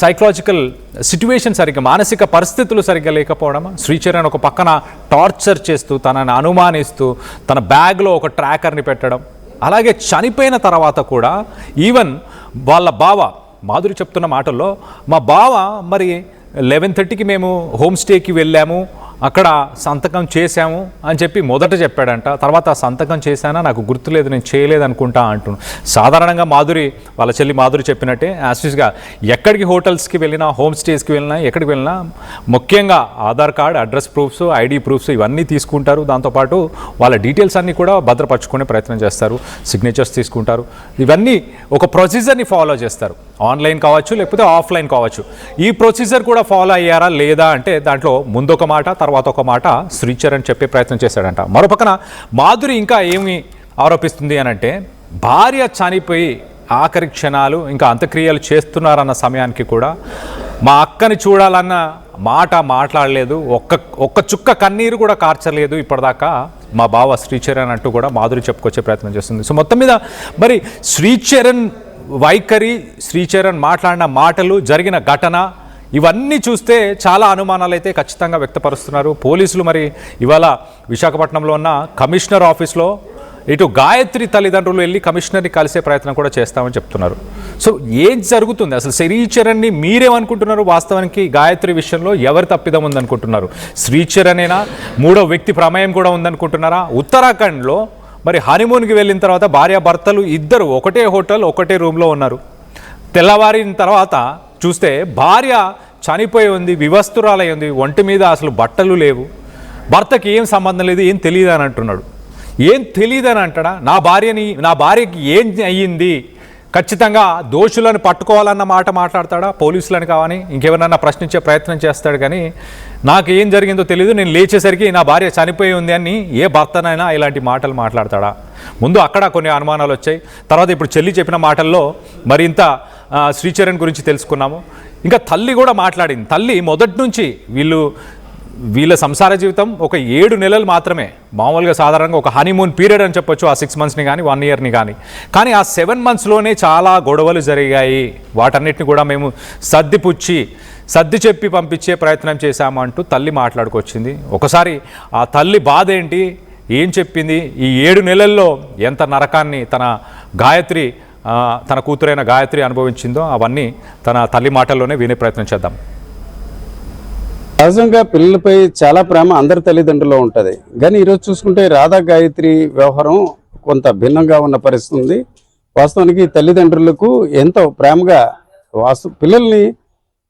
సైకలాజికల్ సిట్యువేషన్ సరిగ్గా, మానసిక పరిస్థితులు సరిగ్గా లేకపోవడమా? శ్రీచరణ్ ఒక పక్కన టార్చర్ చేస్తూ, తనని అనుమానిస్తూ, తన బ్యాగ్లో ఒక ట్రాకర్ని పెట్టడం, అలాగే చనిపోయిన తర్వాత కూడా ఈవెన్ వాళ్ళ బావ, మాధురి చెప్తున్న మాటల్లో, మా బావ మరి 11:30కి మేము హోమ్ స్టేకి వెళ్ళాము, అక్కడ సంతకం చేశాము అని చెప్పి మొదట చెప్పాడంట. తర్వాత ఆ సంతకం చేశానా నాకు గుర్తులేదు, నేను చేయలేదు అనుకుంటా అంటున్నాను. సాధారణంగా మాధురి వాళ్ళ చెల్లి మాధురి చెప్పినట్టే యాస్టిస్గా ఎక్కడికి హోటల్స్కి వెళ్ళినా, హోమ్ స్టేస్కి వెళ్ళినా, ఎక్కడికి వెళ్ళినా ముఖ్యంగా Aadhaar card, address proofs, ID proofs ఇవన్నీ తీసుకుంటారు. దాంతోపాటు వాళ్ళ డీటెయిల్స్ అన్నీ కూడా భద్రపరచుకునే ప్రయత్నం చేస్తారు, సిగ్నేచర్స్ తీసుకుంటారు. ఇవన్నీ ఒక ప్రొసీజర్ని ఫాలో చేస్తారు, ఆన్లైన్ కావచ్చు లేకపోతే ఆఫ్లైన్ కావచ్చు. ఈ ప్రొసీజర్ కూడా ఫాలో అయ్యారా లేదా అంటే దాంట్లో ముందొక మాట తర్వాత ఒక మాట శ్రీచరణ్ చెప్పే ప్రయత్నం చేశాడంట. మరోపక్కన మాధురి ఇంకా ఏమి ఆరోపిస్తుంది అని అంటే, భార్య చనిపోయి ఆఖరి క్షణాలు ఇంకా అంత్యక్రియలు చేస్తున్నారన్న సమయానికి కూడా మా అక్కని చూడాలన్న మాట మాట్లాడలేదు, ఒక్క చుక్క కన్నీరు కూడా కార్చలేదు ఇప్పటిదాకా మా బావ శ్రీచరణ్ అంటూ కూడా మాధురి చెప్పుకొచ్చే ప్రయత్నం చేస్తుంది. సో మొత్తం మీద మరి శ్రీచరణ్ వైఖరి, శ్రీచరణ్ మాట్లాడిన మాటలు, జరిగిన ఘటన ఇవన్నీ చూస్తే చాలా అనుమానాలు అయితే ఖచ్చితంగా వ్యక్తపరుస్తున్నారు పోలీసులు. మరి ఇవాళ విశాఖపట్నంలో ఉన్న కమిషనర్ ఆఫీస్లో ఇటు గాయత్రి తల్లిదండ్రులు వెళ్ళి కమిషనర్ని కలిసే ప్రయత్నం కూడా చేస్తామని చెప్తున్నారు. సో ఏం జరుగుతుంది అసలు? శ్రీచరణ్ని మీరేమనుకుంటున్నారు? వాస్తవానికి గాయత్రి విషయంలో ఎవరి తప్పిదం ఉందనుకుంటున్నారు? శ్రీచరణేనా? మూడో వ్యక్తి ప్రమేయం కూడా ఉందనుకుంటున్నారా? ఉత్తరాఖండ్లో మరి హనీమూన్కి వెళ్ళిన తర్వాత భార్యాభర్తలు ఇద్దరు ఒకటే హోటల్, ఒకటే రూమ్లో ఉన్నారు. తెల్లవారిన తర్వాత చూస్తే భార్య చనిపోయి ఉంది, వివస్తురాలై ఉంది, ఒంటి మీద అసలు బట్టలు లేవు, భర్తకి ఏం సంబంధం లేదు, ఏం తెలియదు అని అంటున్నాడు. ఏం తెలియదని అంటాడా? నా భార్యకి ఏం అయ్యింది, ఖచ్చితంగా దోషులను పట్టుకోవాలన్న మాట మాట్లాడతాడా? పోలీసులను కావని ఇంకెవరన్నా ప్రశ్నించే ప్రయత్నం చేస్తాడు. కానీ నాకు ఏం జరిగిందో తెలియదు, నేను లేచేసరికి నా భార్య చనిపోయి ఉంది అని ఏ భర్తనైనా ఇలాంటి మాటలు మాట్లాడతాడా? ముందు అక్కడ కొన్ని అనుమానాలు వచ్చాయి. తర్వాత ఇప్పుడు చెల్లి చెప్పిన మాటల్లో మరింత శ్రీచరణ్ గురించి తెలుసుకున్నాము. ఇంకా తల్లి కూడా మాట్లాడింది. తల్లి మొదటి నుంచి వీళ్ళ సంసార జీవితం ఒక 7 నెలలు మాత్రమే. మామూలుగా సాధారణంగా ఒక హనీమూన్ పీరియడ్ అని చెప్పొచ్చు, ఆ 6 మంత్స్ని కానీ 1 ఇయర్ని కానీ ఆ 7 మంత్స్లోనే చాలా గొడవలు జరిగాయి. వాటన్నిటిని కూడా మేము సర్ది చెప్పి పంపించే ప్రయత్నం చేశాము అంటూ తల్లి మాట్లాడుకొచ్చింది. ఒకసారి ఆ తల్లి బాధ ఏంటి, ఏం చెప్పింది, ఈ 7 నెలల్లో ఎంత నరకాన్ని తన కూతురైన గాయత్రి అనుభవించిందో అవన్నీ తన తల్లి మాటల్లోనే వినే ప్రయత్నం చేద్దాం. సహజంగా పిల్లలపై చాలా ప్రేమ అందరి తల్లిదండ్రుల్లో ఉంటుంది. కానీ ఈరోజు చూసుకుంటే రాధా గాయత్రి వ్యవహారం కొంత భిన్నంగా ఉన్న పరిస్థితి ఉంది. వాస్తవానికి తల్లిదండ్రులకు ఎంతో ప్రేమగా పిల్లల్ని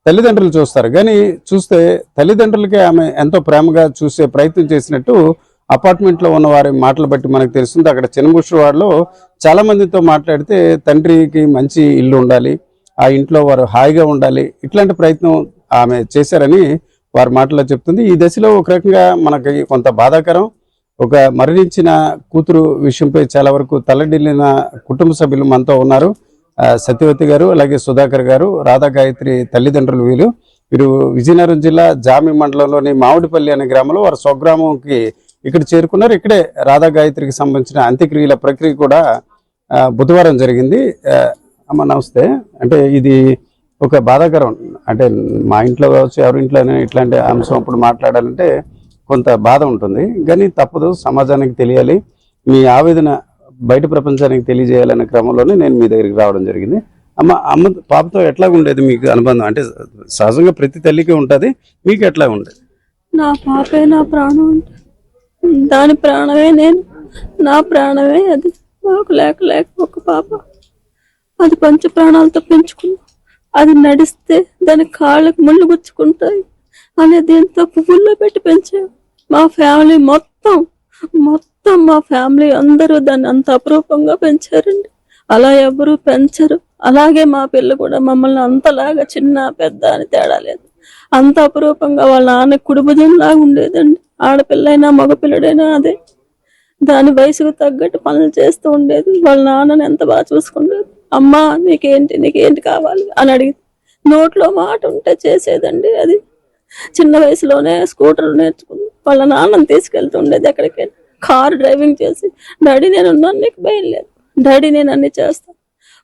తల్లిదండ్రులు చూస్తారు, కానీ చూస్తే తల్లిదండ్రులకే ఆమె ఎంతో ప్రేమగా చూసే ప్రయత్నం చేసినట్టు అపార్ట్మెంట్లో ఉన్న వారి మాటలు బట్టి మనకు తెలుస్తుంది. అక్కడ చిన్నముషువాడలో చాలా మందితో మాట్లాడితే తండ్రికి మంచి ఇల్లు ఉండాలి, ఆ ఇంట్లో వారు హాయిగా ఉండాలి, ఇట్లాంటి ప్రయత్నం ఆమె చేశారని వారి మాటల్లో చెప్తుంది. ఈ దశలో ఒక రకంగా మనకి కొంత బాధాకరం. ఒక మరణించిన కూతురు విషయంపై చాలా వరకు తల్లడిల్లిన కుటుంబ సభ్యులు మనతో ఉన్నారు. సత్యవతి గారు, అలాగే సుధాకర్ గారు, రాధా గాయత్రి తల్లిదండ్రులు. వీరు విజయనగరం జిల్లా జామి మండలంలోని మామిడిపల్లి అనే గ్రామంలో వారి స్వగ్రామంకి ఇక్కడ చేరుకున్నారు. ఇక్కడే రాధా గాయత్రికి సంబంధించిన అంత్యక్రియల ప్రక్రియ కూడా బుధవారం జరిగింది. అమ్మ నమస్తే. అంటే ఇది ఒక బాధాకరం, అంటే మా ఇంట్లో కావచ్చు ఎవరింట్లోనే ఇట్లాంటి అంశం అప్పుడు మాట్లాడాలంటే కొంత బాధ ఉంటుంది. కానీ తప్పదు, సమాజానికి తెలియాలి, మీ ఆవేదన బయట ప్రపంచానికి తెలియజేయాలనే క్రమంలోనే నేను మీ దగ్గరికి రావడం జరిగింది. అమ్మ పాపతో ఎట్లా ఉండేది మీకు అనుబంధం? అంటే సహజంగా ప్రతి తల్లికి ఉంటుంది, మీకు ఎట్లా ఉండేది? నా పాపే నా ప్రాణం, దాని ప్రాణమే నేను, నా ప్రాణమే అది. నాకు లేక ఒక పాప, అది పంచ ప్రాణాలతో పెంచుకున్నా. అది నడిస్తే దాని కాళ్ళకు ముళ్ళు గుచ్చుకుంటాయి అనే దీంతో పువ్వుల్లో పెట్టి పెంచాం. మా ఫ్యామిలీ మొత్తం మా ఫ్యామిలీ అందరూ దాన్ని అంత అపురూపంగా పెంచారండి. అలా ఎవరు పెంచరు. అలాగే మా పిల్ల కూడా మమ్మల్ని అంతలాగా చిన్న పెద్ద అని తేడా లేదు, అంత అపురూపంగా వాళ్ళ నాన్న కుడిభుజంలాగా ఉండేదండి. ఆడపిల్లైనా మగపిల్లడైనా అదే. దాని వయసుకు తగ్గట్టు పనులు చేస్తూ ఉండేది. వాళ్ళ నాన్నని ఎంత బాగా చూసుకుండేది. అమ్మా నీకేంటి కావాలి అని అడిగి నోట్లో మాట ఉంటే చేసేదండి. అది చిన్న వయసులోనే స్కూటర్ నేర్చుకుంది. వాళ్ళ నాన్నని తీసుకెళ్తుండేది ఎక్కడికైనా. కారు డ్రైవింగ్ చేసి, డాడీ నేను ఉన్నాను, నీకు భయం లేదు, డాడీ నేను అన్ని చేస్తాను.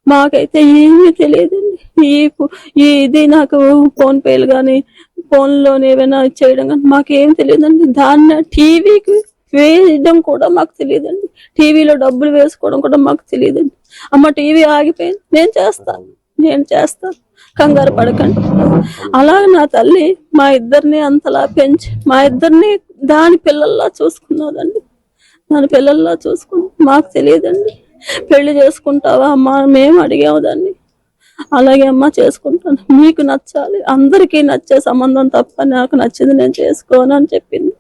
మాకైతే ఏమీ తెలియదండి. ఇది నాకు ఫోన్ పేలు కానీ ఫోన్లోనే ఏమైనా చేయడం కానీ మాకేం తెలియదండి. దాన్ని టీవీకి వేయడం కూడా మాకు తెలియదండి. టీవీలో డబ్బులు వేసుకోవడం కూడా మాకు తెలియదండి. అమ్మ టీవీ ఆగిపోయింది, నేను చేస్తాను, నేను చేస్తాను, కంగారు పడకండి. అలాగే నా తల్లి మా ఇద్దరిని అంతలా పెంచి మా ఇద్దరిని దాని పిల్లల్లా చూసుకున్నదండి. దాని పిల్లల్లా చూసుకుని మాకు తెలియదండి. పెళ్లి చేసుకుంటావా అమ్మ మేము అడిగాము దాన్ని. అలాగే అమ్మ చేసుకుంటాను, మీకు నచ్చాలి, అందరికీ నచ్చే సంబంధం తప్ప నాకు నచ్చింది నేను చేసుకోను అని చెప్పింది.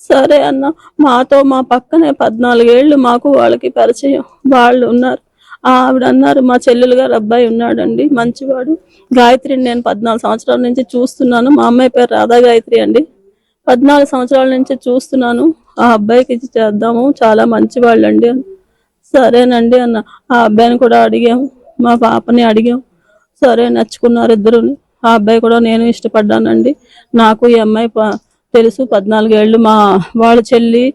సరే అన్న, మాతో మా పక్కనే 14 ఏళ్ళు మాకు వాళ్ళకి పరిచయం, వాళ్ళు ఉన్నారు. ఆవిడ అన్నారు, మా చెల్లెలు గారు అబ్బాయి ఉన్నాడండి మంచివాడు, గాయత్రిని నేను 14 సంవత్సరాల నుంచి చూస్తున్నాను, మా అమ్మాయి పేరు రాధా గాయత్రి అండి, 14 సంవత్సరాల నుంచి చూస్తున్నాను, ఆ అబ్బాయికి ఇచ్చి చేద్దాము, చాలా మంచివాళ్ళండి అని. సరేనండి అన్న. ఆ అబ్బాయిని కూడా అడిగాము, మా పాపని అడిగాం. సరే నచ్చుకున్నారు ఇద్దరుని. ఆ అబ్బాయి కూడా నేను ఇష్టపడ్డానండి. నాకు ఈ అమ్మాయి తెలుసు, 14 ఏళ్ళు. మా వాళ్ళ చెల్లి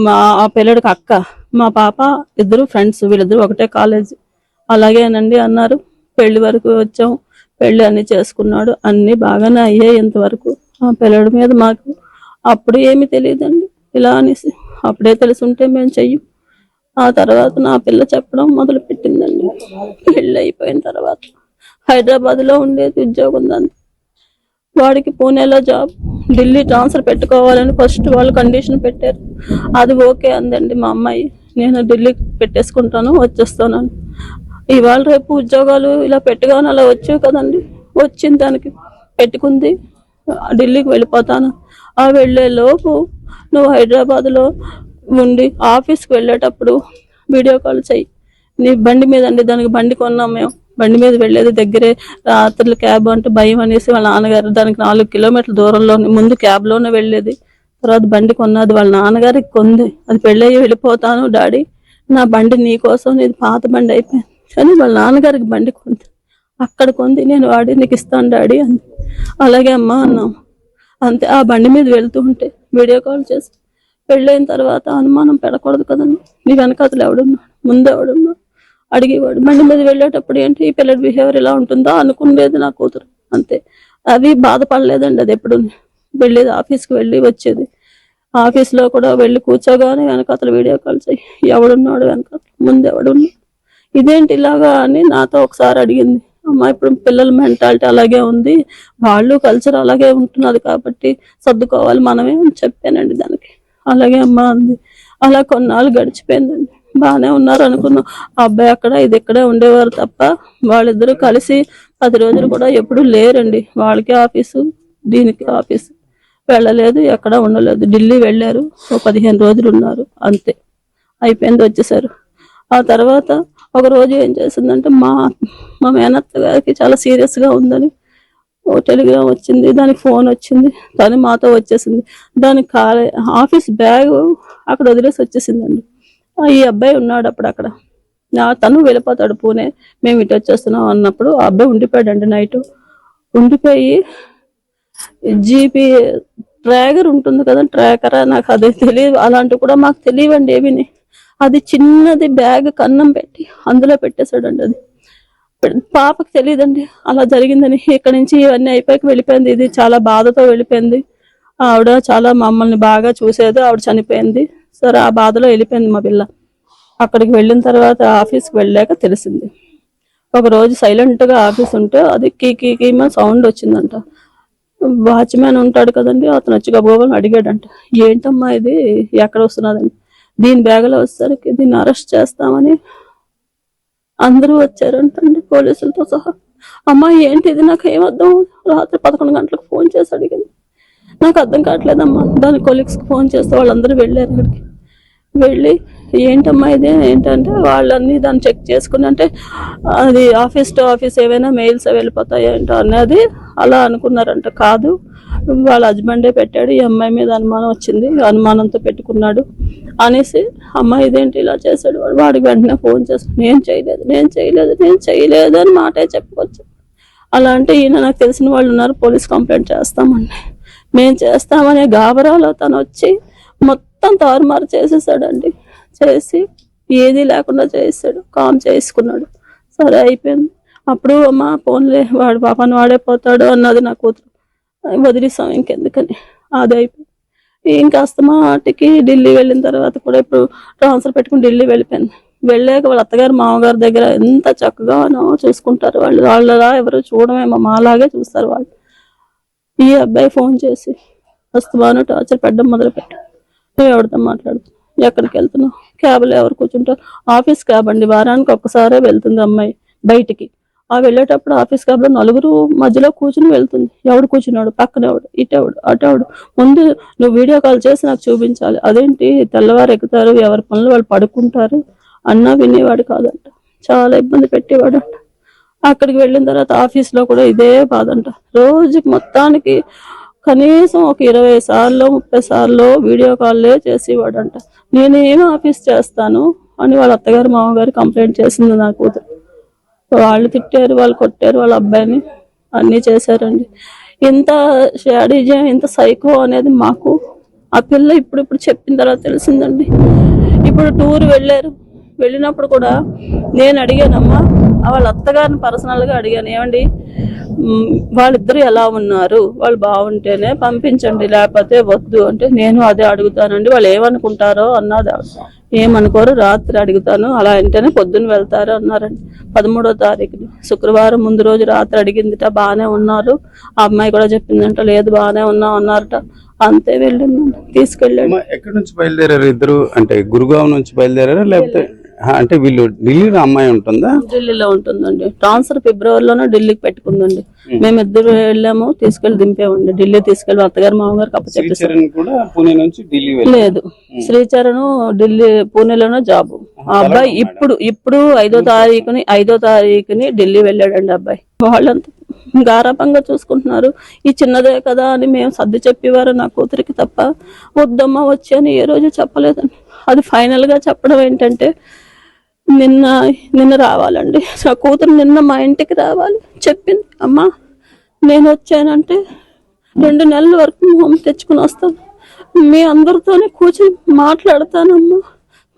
మా ఆ పిల్లడికి అక్క, మా పాప ఇద్దరు ఫ్రెండ్స్, వీళ్ళిద్దరు ఒకటే కాలేజీ. అలాగేనండి అన్నారు. పెళ్లి వరకు వచ్చాం, పెళ్లి అన్ని చేసుకున్నాడు, అన్ని బాగానే అయ్యాయి ఇంతవరకు. ఆ పిల్లడి మీద మాకు అప్పుడు ఏమీ తెలియదండి ఇలా అనేసి. అప్పుడే తెలుసుంటే మేము చెయ్యం. ఆ తర్వాత నా పిల్ల చెప్పడం మొదలు పెట్టిందండి. పెళ్ళి అయిపోయిన తర్వాత హైదరాబాద్లో ఉండేది ఉద్యోగం దాన్ని, వాడికి పూణేలో జాబ్, ఢిల్లీ ట్రాన్స్ఫర్ పెట్టుకోవాలని ఫస్ట్ వాళ్ళు కండిషన్ పెట్టారు. అది ఓకే అందండి మా అమ్మాయి, నేను ఢిల్లీకి పెట్టేసుకుంటాను వచ్చేస్తాను. ఇవాళ రేపు ఉద్యోగాలు ఇలా పెట్టుగానే అలా వచ్చావు కదండి, వచ్చింది దానికి పెట్టుకుంది, ఢిల్లీకి వెళ్ళిపోతాను. ఆ వెళ్ళే లోపు నువ్వు హైదరాబాద్లో ఉండి ఆఫీస్కి వెళ్ళేటప్పుడు వీడియో కాల్ చెయ్యి, నీ బండి మీద అండి, దానికి బండి కొన్నాం మేము, బండి మీద వెళ్ళేది దగ్గరే, రాత్రులు క్యాబ్ అంటే భయం అనేసి వాళ్ళ నాన్నగారు దానికి 4 కిలోమీటర్ల దూరంలో, ముందు క్యాబ్లోనే వెళ్ళేది, తర్వాత బండి కొన్నది వాళ్ళ నాన్నగారికి కొంది. అది పెళ్ళయ్యి వెళ్ళిపోతాను డాడీ, నా బండి నీ కోసం, నీది పాత బండి అయిపోయింది, కానీ వాళ్ళ నాన్నగారికి బండి కొంది, అక్కడ కొంది, నేను వాడి నీకు ఇస్తాను డాడీ అంది. అలాగే అమ్మ అన్నాం. అంతే. ఆ బండి మీద వెళ్తూ ఉంటే వీడియో కాల్ చేసి, పెళ్ళైన తర్వాత అనుమానం పెడకూడదు కదండి, నీ వెనకాతలు ఎవడున్నాడు, ముందు ఎవడున్నాడు అడిగేవాడు. బండి మీద వెళ్ళేటప్పుడు ఏంటి ఈ పిల్లడి బిహేవియర్ ఇలా ఉంటుందా అనుకునేది నా కూతురు. అంతే. అవి బాధపడలేదండి. అది ఎప్పుడు వెళ్ళేది, ఆఫీస్కి వెళ్ళి వచ్చేది, ఆఫీస్లో కూడా వెళ్ళి కూర్చోగానే వెనకాతలు వీడియో కాల్ చేయి, ఎవడున్నాడు వెనకాతలు, ముందు ఎవడున్నాడు, ఇదేంటి ఇలాగా అని నాతో ఒకసారి అడిగింది. అమ్మ ఇప్పుడు పిల్లల మెంటాలిటీ అలాగే ఉంది, వాళ్ళు కల్చర్ అలాగే ఉంటున్నది కాబట్టి సర్దుకోవాలి మనమే అని చెప్పానండి దానికి. అలాగే అమ్మ అంది. అలా కొన్నాళ్ళు గడిచిపోయిందండి, బాగానే ఉన్నారు అనుకున్నాం. ఆ అబ్బాయి అక్కడ ఇది ఇక్కడే ఉండేవారు తప్ప వాళ్ళిద్దరూ కలిసి 10 రోజులు కూడా ఎప్పుడు లేరండి. వాళ్ళకి ఆఫీసు, దీనికి ఆఫీసు, వెళ్ళలేదు, ఎక్కడ ఉండలేదు. ఢిల్లీ వెళ్ళారు, 15 రోజులు ఉన్నారు, అంతే, అయిపోయింది, వచ్చేసారు. ఆ తర్వాత ఒక రోజు ఏం చేసిందంటే మా మేనత్త గారికి చాలా సీరియస్గా ఉందని ఓ టెలిగ్రామ్ వచ్చింది, దానికి ఫోన్ వచ్చింది, తను మాతో వచ్చేసింది. దానికి ఆఫీస్ బ్యాగ్ అక్కడ వదిలేసి వచ్చేసిందండి. ఈ అబ్బాయి ఉన్నాడు అప్పుడు అక్కడ, తను వెళ్ళిపోతాడు పూణే, మేము ఇటు వచ్చేస్తున్నాం అన్నప్పుడు ఆ అబ్బాయి ఉండిపోయాడండి. నైట్ ఉండిపోయి జీపీ ట్రాగర్ ఉంటుంది కదా, ట్రాకరా నాకు అదే తెలియదు, అలాంటివి కూడా మాకు తెలియవండి ఏమిని. అది చిన్నది బ్యాగ్ కన్నం పెట్టి అందులో పెట్టేశాడండి. అది పాపకి తెలియదండి అలా జరిగిందని. ఇక్కడి నుంచి ఇవన్నీ అయిపోయాక వెళ్ళిపోయింది. ఇది చాలా బాధతో వెళ్ళిపోయింది. ఆవిడ చాలా మమ్మల్ని బాగా చూసేది, ఆవిడ చనిపోయింది. సరే ఆ బాధలో వెళ్ళిపోయింది మా పిల్ల. అక్కడికి వెళ్ళిన తర్వాత ఆఫీస్కి వెళ్ళాక తెలిసింది. ఒకరోజు సైలెంట్గా ఆఫీస్ ఉంటే అది కీమా సౌండ్ వచ్చిందంట. వాచ్మ్యాన్ ఉంటాడు కదండి, అతను వచ్చి గబగబని అడిగాడంట, ఏంటమ్మా ఇది ఎక్కడ వస్తున్నదని. దీని బ్యాగ్లో వచ్చేసరికి దీన్ని అరెస్ట్ చేస్తామని అందరూ వచ్చారంటండి, పోలీసులతో సహా. అమ్మా ఏంటిది, నాకు ఏమర్థం. రాత్రి 11 గంటలకు ఫోన్ చేసి అడిగింది, నాకు అర్థం కావట్లేదమ్మా. దాని కొలీగ్స్కి ఫోన్ చేస్తే వాళ్ళందరూ వెళ్ళారు అక్కడికి. వెళ్ళి ఏంటమ్మా ఇది ఏంటంటే వాళ్ళన్నీ దాన్ని చెక్ చేసుకుని, అంటే అది ఆఫీస్ టు ఆఫీస్ ఏవైనా మెయిల్స్ వెళ్ళిపోతాయి ఏంటో అన్నది అలా అనుకున్నారంట. కాదు, వాళ్ళ హస్బెండే పెట్టాడు, ఈ అమ్మాయి మీద అనుమానం వచ్చింది, అనుమానంతో పెట్టుకున్నాడు అనేసి. అమ్మాయి ఇదేంటి ఇలా చేశాడు, వాడికి వెంటనే ఫోన్ చేస్తాడు, నేను చేయలేదు అని మాటే చెప్పుకోవచ్చు. అలా అంటే ఈయన నాకు తెలిసిన వాళ్ళు ఉన్నారు, పోలీస్ కంప్లైంట్ చేస్తామండి, మేము చేస్తామనే గాబరాలో తను వచ్చి మొత్తం తారుమారు చేసేసాడండి. చేసి ఏది లేకుండా చేసాడు, కామ్ చేసుకున్నాడు. సరే అయిపోయింది. అప్పుడు అమ్మ ఫోన్లే, వాడు పాపని వాడే పోతాడు అన్నది నా కూతురు, వదిలేసాం ఇంకెందుకని. అది అయిపోయింది. ఇంకా అస్తమాటికి ఢిల్లీ వెళ్ళిన తర్వాత కూడా ఇప్పుడు ట్రాన్స్ఫర్ పెట్టుకుని ఢిల్లీ వెళ్ళిపోయింది. వెళ్ళాక వాళ్ళ అత్తగారు మామగారి దగ్గర ఎంత చక్కగానో చూసుకుంటారు వాళ్ళు. వాళ్ళలా ఎవరు చూడమేమో, మాలాగే చూస్తారు వాళ్ళు. ఈ అబ్బాయి ఫోన్ చేసి వస్తువాను టార్చర్ పెట్టడం మొదలుపెట్టాడు. నువ్వు ఎవరితో మాట్లాడుతున్నావు, ఎక్కడికి వెళ్తున్నావు, క్యాబ్లో ఎవరు కూర్చుంటారు? ఆఫీస్ క్యాబ్ అండి, వారానికి ఒక్కసారే వెళ్తుంది అమ్మాయి బయటికి. ఆ వెళ్ళేటప్పుడు ఆఫీస్ క్యాబ్లో 4 మధ్యలో కూర్చుని వెళ్తుంది. ఎవడు కూర్చున్నాడు, పక్కన ఎవడు, ఇటెవడు, అటెవడు, ముందు నువ్వు వీడియో కాల్ చేసి నాకు చూపించాలి. అదేంటి తెల్లవారు ఎక్కుతారు, ఎవరి పనులు వాళ్ళు పడుకుంటారు అన్నా వినేవాడు కాదంట. చాలా ఇబ్బంది పెట్టేవాడంట. అక్కడికి వెళ్ళిన తర్వాత ఆఫీస్లో కూడా ఇదే బాధంట. రోజుకి మొత్తానికి కనీసం ఒక 20 సార్లు 30 సార్లు వీడియో కాల్లే చేసేవాడంట. నేనేం ఆఫీస్ చేస్తాను అని వాళ్ళ అత్తగారు మామగారు కంప్లైంట్ చేసింది నా కూతురు. వాళ్ళు తిట్టారు, వాళ్ళు కొట్టారు వాళ్ళ అబ్బాయిని, అన్నీ చేశారండి. ఇంత షాడిజం, ఇంత సైకో అనేది మాకు ఆ పిల్ల ఇప్పుడు చెప్పిన తర్వాత తెలిసిందండి. ఇప్పుడు టూర్ వెళ్ళినప్పుడు కూడా నేను అడిగానమ్మా, వాళ్ళ అత్తగారిని పర్సనల్గా అడిగాను, ఏమండి వాళ్ళిద్దరు ఎలా ఉన్నారు, వాళ్ళు బాగుంటేనే పంపించండి లేకపోతే వద్దు అంటే, నేను అదే అడుగుతానండి, వాళ్ళు ఏమనుకుంటారో అన్నది. ఏమనుకోరు, రాత్రి అడుగుతాను, అలా అంటేనే పొద్దున్న వెళ్తారు అన్నారండి. 13వ తారీఖుని శుక్రవారం ముందు రోజు రాత్రి అడిగిందిట, బాగానే ఉన్నారు. ఆ అమ్మాయి కూడా చెప్పిందంట, లేదు బాగానే ఉన్నాం అన్నారట. అంతే వెళ్ళిందండి, తీసుకెళ్ళాడు. ఎక్కడి నుంచి బయలుదేరారు ఇద్దరు? అంటే గురుగావ్ నుంచి బయలుదేరారా లేకపోతే అంటే వీళ్ళు ఢిల్లీలో అమ్మాయి ఉంటుందా? ఢిల్లీలో ఉంటుందండి. ట్రాన్స్ఫర్ ఫిబ్రవరిలోనే ఢిల్లీకి పెట్టుకుందండి. మేమిద్దరు వెళ్ళాము, తీసుకెళ్లి దింపేవండి. ఢిల్లీ తీసుకెళ్లి అత్తగారు మామగారికి అప్పచెప్పేసారు. లేదు, శ్రీచరణ్ ఢిల్లీ పూణేలోనే జాబ్. ఆ అబ్బాయి ఇప్పుడు 5వ తారీఖుని ఢిల్లీ వెళ్ళాడండి అబ్బాయి. వాళ్ళంతా గారాపంగా చూసుకుంటున్నారు. ఈ చిన్నదే కదా అని మేము సర్ది చెప్పేవారు నా కూతురికి తప్ప, వద్దమ్మా వచ్చి అని ఏ రోజు చెప్పలేదండి. అది ఫైనల్ గా చెప్పడం ఏంటంటే, నిన్న రావాలండి నా కూతురు, నిన్న మా ఇంటికి రావాలి చెప్పింది. అమ్మా నేను వచ్చానంటే 2 నెలల వరకు హోమ్ తెచ్చుకుని వస్తాను, మీ అందరితోనే కూర్చొని మాట్లాడతానమ్మా,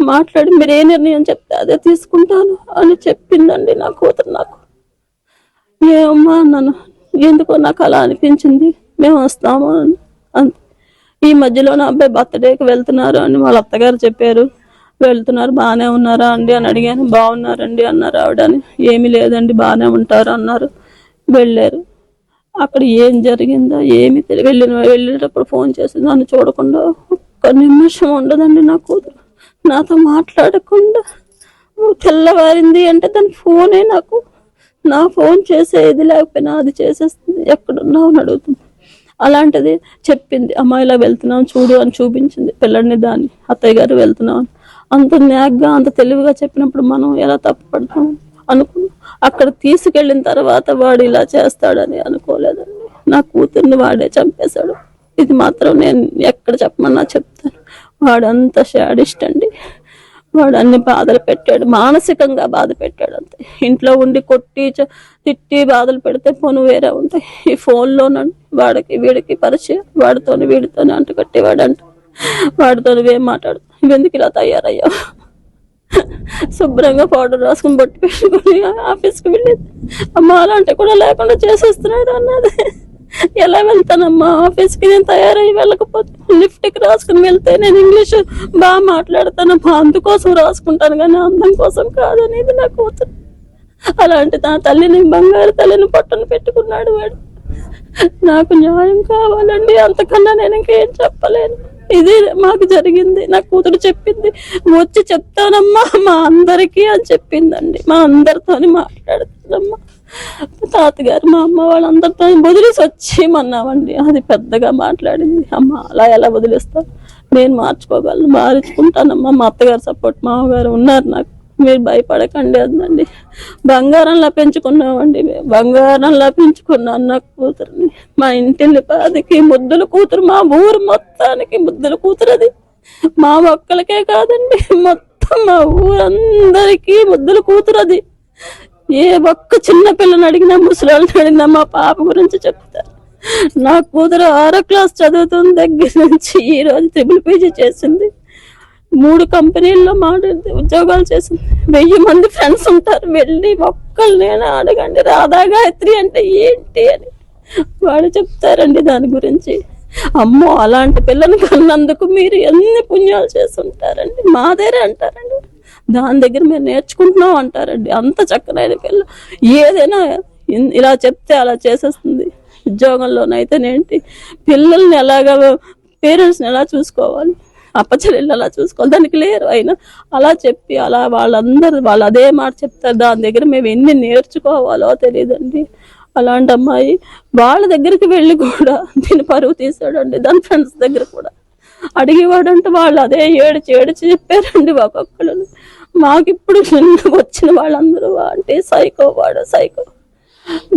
మాట్లాడి మీరు ఏ నిర్ణయం చెప్తే అదే తీసుకుంటాను అని చెప్పిందండి నా కూతురు. నాకు ఏమమ్మా నన్ను ఎందుకో నాకు అలా అనిపించింది, మేము వస్తాము అని. అంతే. ఈ మధ్యలో నా అబ్బాయి బర్త్డేకి వెళ్తున్నారు అని వాళ్ళ అత్తగారు చెప్పారు. వెళ్తున్నారు, బాగానే ఉన్నారా అండి అని అడిగాను. బాగున్నారండి అన్నారు ఆవిడని. ఏమీ లేదండి బాగానే ఉంటారు అన్నారు. వెళ్ళారు. అక్కడ ఏం జరిగిందో ఏమి వెళ్ళేటప్పుడు ఫోన్ చేసి నన్ను చూడకుండా ఒక్క నిమిషం ఉండదండి నా కూతురు, నాతో మాట్లాడకుండా. తెల్లవారింది అంటే దాని ఫోనే నాకు, నా ఫోన్ చేసేది లేకపోయినా అది చేసేస్తుంది, ఎక్కడున్నావు అని అడుగుతుంది. అలాంటిది చెప్పింది, అమ్మ ఇలా వెళ్తున్నాం చూడు అని చూపించింది పిల్లడిని, దాన్ని అత్తయ్య గారు వెళ్తున్నాం అని. అంత న్యాగ్గా అంత తెలివిగా చెప్పినప్పుడు మనం ఎలా తప్పుపడతాం అనుకున్నాం. అక్కడ తీసుకెళ్ళిన తర్వాత వాడు ఇలా చేస్తాడని అనుకోలేదండి. నా కూతుర్ని వాడే చంపేశాడు. ఇది మాత్రం నేను ఎక్కడ చెప్పమన్నా చెప్తాను. వాడంత శాడిస్ట్ అండి. వాడు అన్ని బాధలు పెట్టాడు, మానసికంగా బాధ పెట్టాడు అంతే. ఇంట్లో ఉండి కొట్టి తిట్టి బాధలు పెడితే పోను వేరే ఉంటాయి. ఈ ఫోన్లోనండి వాడికి వీడికి పరిచయం, వాడితోని వీడితోని అంటుకట్టేవాడంట. వాడితో నువ్వేం మాట్లాడు, నువ్వెందుకు ఇలా తయారయ్యావు, శుభ్రంగా పౌడర్ రాసుకుని బొట్టు పెట్టుకుని ఆఫీస్కి వెళ్ళేది. అమ్మ అలాంటి కూడా లేకుండా చేసేస్తున్నాడు అన్నది. ఎలా వెళ్తానమ్మా ఆఫీస్కి, నేను తయారయ్యి వెళ్ళకపోతే లిఫ్ట్కి రాసుకుని వెళ్తే నేను ఇంగ్లీష్ బాగా మాట్లాడతానమ్మా, అందుకోసం రాసుకుంటాను కానీ అందం కోసం కాదనేది నా కూతురు. అలాంటి నా తల్లిని, బంగారు తల్లిని పట్టును పెట్టుకున్నాడు వాడు. నాకు న్యాయం కావాలండి, అంతకన్నా నేను ఇంకేం చెప్పలేను. ఇది మాకు జరిగింది. నా కూతురు చెప్పింది, వచ్చి చెప్తానమ్మా మా అందరికీ అని చెప్పిందండి. మా అందరితోని మాట్లాడుతుందమ్మా, తాతగారు మా అమ్మ వాళ్ళందరితో వదిలేసి వచ్చేయమన్నామండి. అది పెద్దగా మాట్లాడింది. అమ్మ అలా ఎలా వదిలేస్తాను, నేను మార్చుకుంటానమ్మా, మా అత్తగారు సపోర్ట్ మామగారు ఉన్నారు నాకు, మీరు భయపడకండి అందండి. బంగారంలా పెంచుకున్నామండి మేము, బంగారంలా పెంచుకున్నాను నా కూతురుని. మా ఇంటిల్లి పాదికి ముద్దుల కూతురు, మా ఊరు మొత్తానికి ముద్దుల కూతురు. అది మా ఒక్కలకే కాదండి, మొత్తం మా ఊరందరికీ ముద్దుల కూతురు. అది ఏ ఒక్క చిన్న పిల్లని అడిగినా, ముసలాళ్ళని అడిగినా మా పాప గురించి చెప్తారు. నా కూతురు 6వ క్లాస్ చదువుతున్న దగ్గర నుంచి ఈ రోజు ట్రిపుల్ పీజీ చేసింది. 3 కంపెనీల్లో ఉద్యోగాలు చేసింది. 1000 మంది ఫ్రెండ్స్ ఉంటారు, వెళ్ళి ఒక్కళ్ళనైనా అడగండి రాధా గాయత్రి అంటే ఏంటి అని వాడు చెప్తారండి దాని గురించి. అమ్మో అలాంటి పిల్లని కన్నందుకు మీరు ఎన్ని పుణ్యాలు చేస్తుంటారండి, మాదేరే అంటారండి. దాని దగ్గర మేము నేర్చుకుంటున్నాం అంటారండి. అంత చక్కనైన పిల్ల, ఏదైనా ఇలా చెప్తే అలా చేసేస్తుంది. ఉద్యోగంలోనైతేనేంటి, పిల్లల్ని ఎలాగా, పేరెంట్స్ని ఎలా చూసుకోవాలి, అప్పచెల్లెళ్ళు ఎలా చూసుకోవాలి, దానికి లేరు. అయినా అలా చెప్పి అలా వాళ్ళు అదే మాట చెప్తారు. దాని దగ్గర మేము ఎన్ని నేర్చుకోవాలో తెలియదండి. అలాంటి అమ్మాయి వాళ్ళ దగ్గరికి వెళ్ళి కూడా దీని పరువు తీసాడండి. దాని ఫ్రెండ్స్ దగ్గర కూడా అడిగేవాడంటే వాళ్ళు అదే ఏడిచి చెప్పారండి ఒక్కొక్కరు. మాకిప్పుడు వచ్చిన వాళ్ళందరూ అంటే సైకో, వాడు సైకో.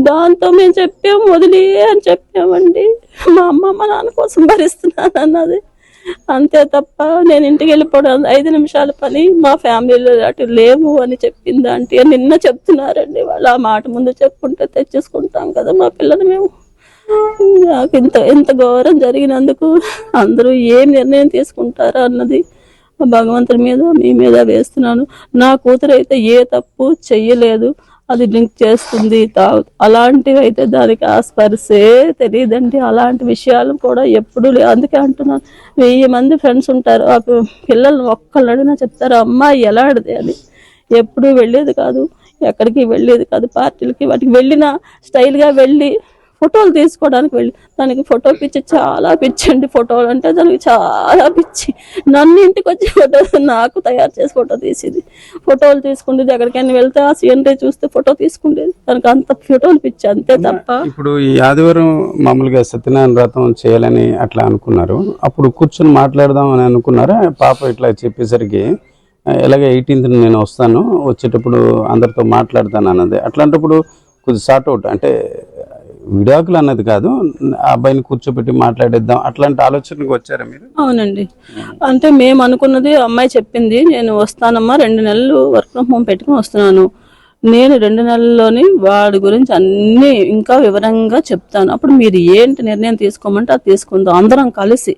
దాంతో మేము చెప్పాము, వదిలే అని చెప్పామండి. మా అమ్మ మా నాన్న కోసం భరిస్తున్నాను అన్నది, అంతే తప్ప నేను ఇంటికి వెళ్ళిపోవడం 5 నిమిషాల పని, మా ఫ్యామిలీలో అటు లేవు అని చెప్పింది అంటే నిన్న చెప్తున్నారండి వాళ్ళు. ఆ మాట ముందు చెప్పుకుంటే తెచ్చేసుకుంటాం కదా మా పిల్లలు మేము. నాకు ఇంత ఘోరం జరిగినందుకు అందరూ ఏం నిర్ణయం తీసుకుంటారా అన్నది భగవంతుడి మీద, మీ మీద వేస్తున్నాను. నా కూతురు అయితే ఏ తప్పు చెయ్యలేదు, అది డ్రింక్ చేస్తుంది, అలాంటివి అయితే దానికి ఆ స్పర్శే తెలియదండి. అలాంటి విషయాలు కూడా ఎప్పుడూ అందుకే అంటున్నాను, 1000 మంది ఫ్రెండ్స్ ఉంటారు, ఆ పిల్లల్ని ఒక్కళ్ళు అడిగినా చెప్తారు అమ్మాయి ఎలాంటిది అని. ఎప్పుడూ వెళ్ళేది కాదు, ఎక్కడికి వెళ్ళేది కాదు, పార్టీలకి వాటికి వెళ్ళినా స్టైల్గా వెళ్ళి ఫోటోలు తీసుకోవడానికి వెళ్ళి, దానికి ఫోటో పిచ్చి, చాలా పిచ్చి అండి. ఫోటోలు అంటే దానికి చాలా పిచ్చి. నన్ను ఇంటికి వచ్చి ఫోటో నాకు తయారు చేసి ఫోటో తీసేది, ఫోటోలు తీసుకుండేది. ఎక్కడికైనా వెళ్తే ఆ సీనరీ చూస్తే ఫోటో తీసుకుండేది. దానికి అంత ఫోటోలు పిచ్చి, అంతే తప్ప. ఇప్పుడు ఈ ఆదివారం మామూలుగా సత్యనారాయణ వ్రతం చేయాలని అట్లా అనుకున్నారు, అప్పుడు కూర్చొని మాట్లాడదాం అని అనుకున్నారా? పాప ఇట్లా చెప్పేసరికి ఎలాగే 18th నేను వస్తాను, వచ్చేటప్పుడు అందరితో మాట్లాడతాను అన్నది. అట్లాంటప్పుడు కొద్ది సార్ట్ అవుట్ అంటే విడాకులు అన్నది కాదు, అబ్బాయిని కూర్చోబెట్టి మాట్లాడేద్దాం అట్లాంటి ఆలోచనకు వచ్చారా మీరు? అవునండి, అంటే మేము అనుకున్నది, అమ్మాయి చెప్పింది నేను వస్తానమ్మా, 2 నెలలు వర్క్ ఫ్రమ్ హోమ్ పెట్టుకుని వస్తున్నాను, నేను 2 నెలల్లోని వాడి గురించి అన్నీ ఇంకా వివరంగా చెప్తాను, అప్పుడు మీరు ఏంటి నిర్ణయం తీసుకోమంటే అది తీసుకుందాం, అందరం కలిసి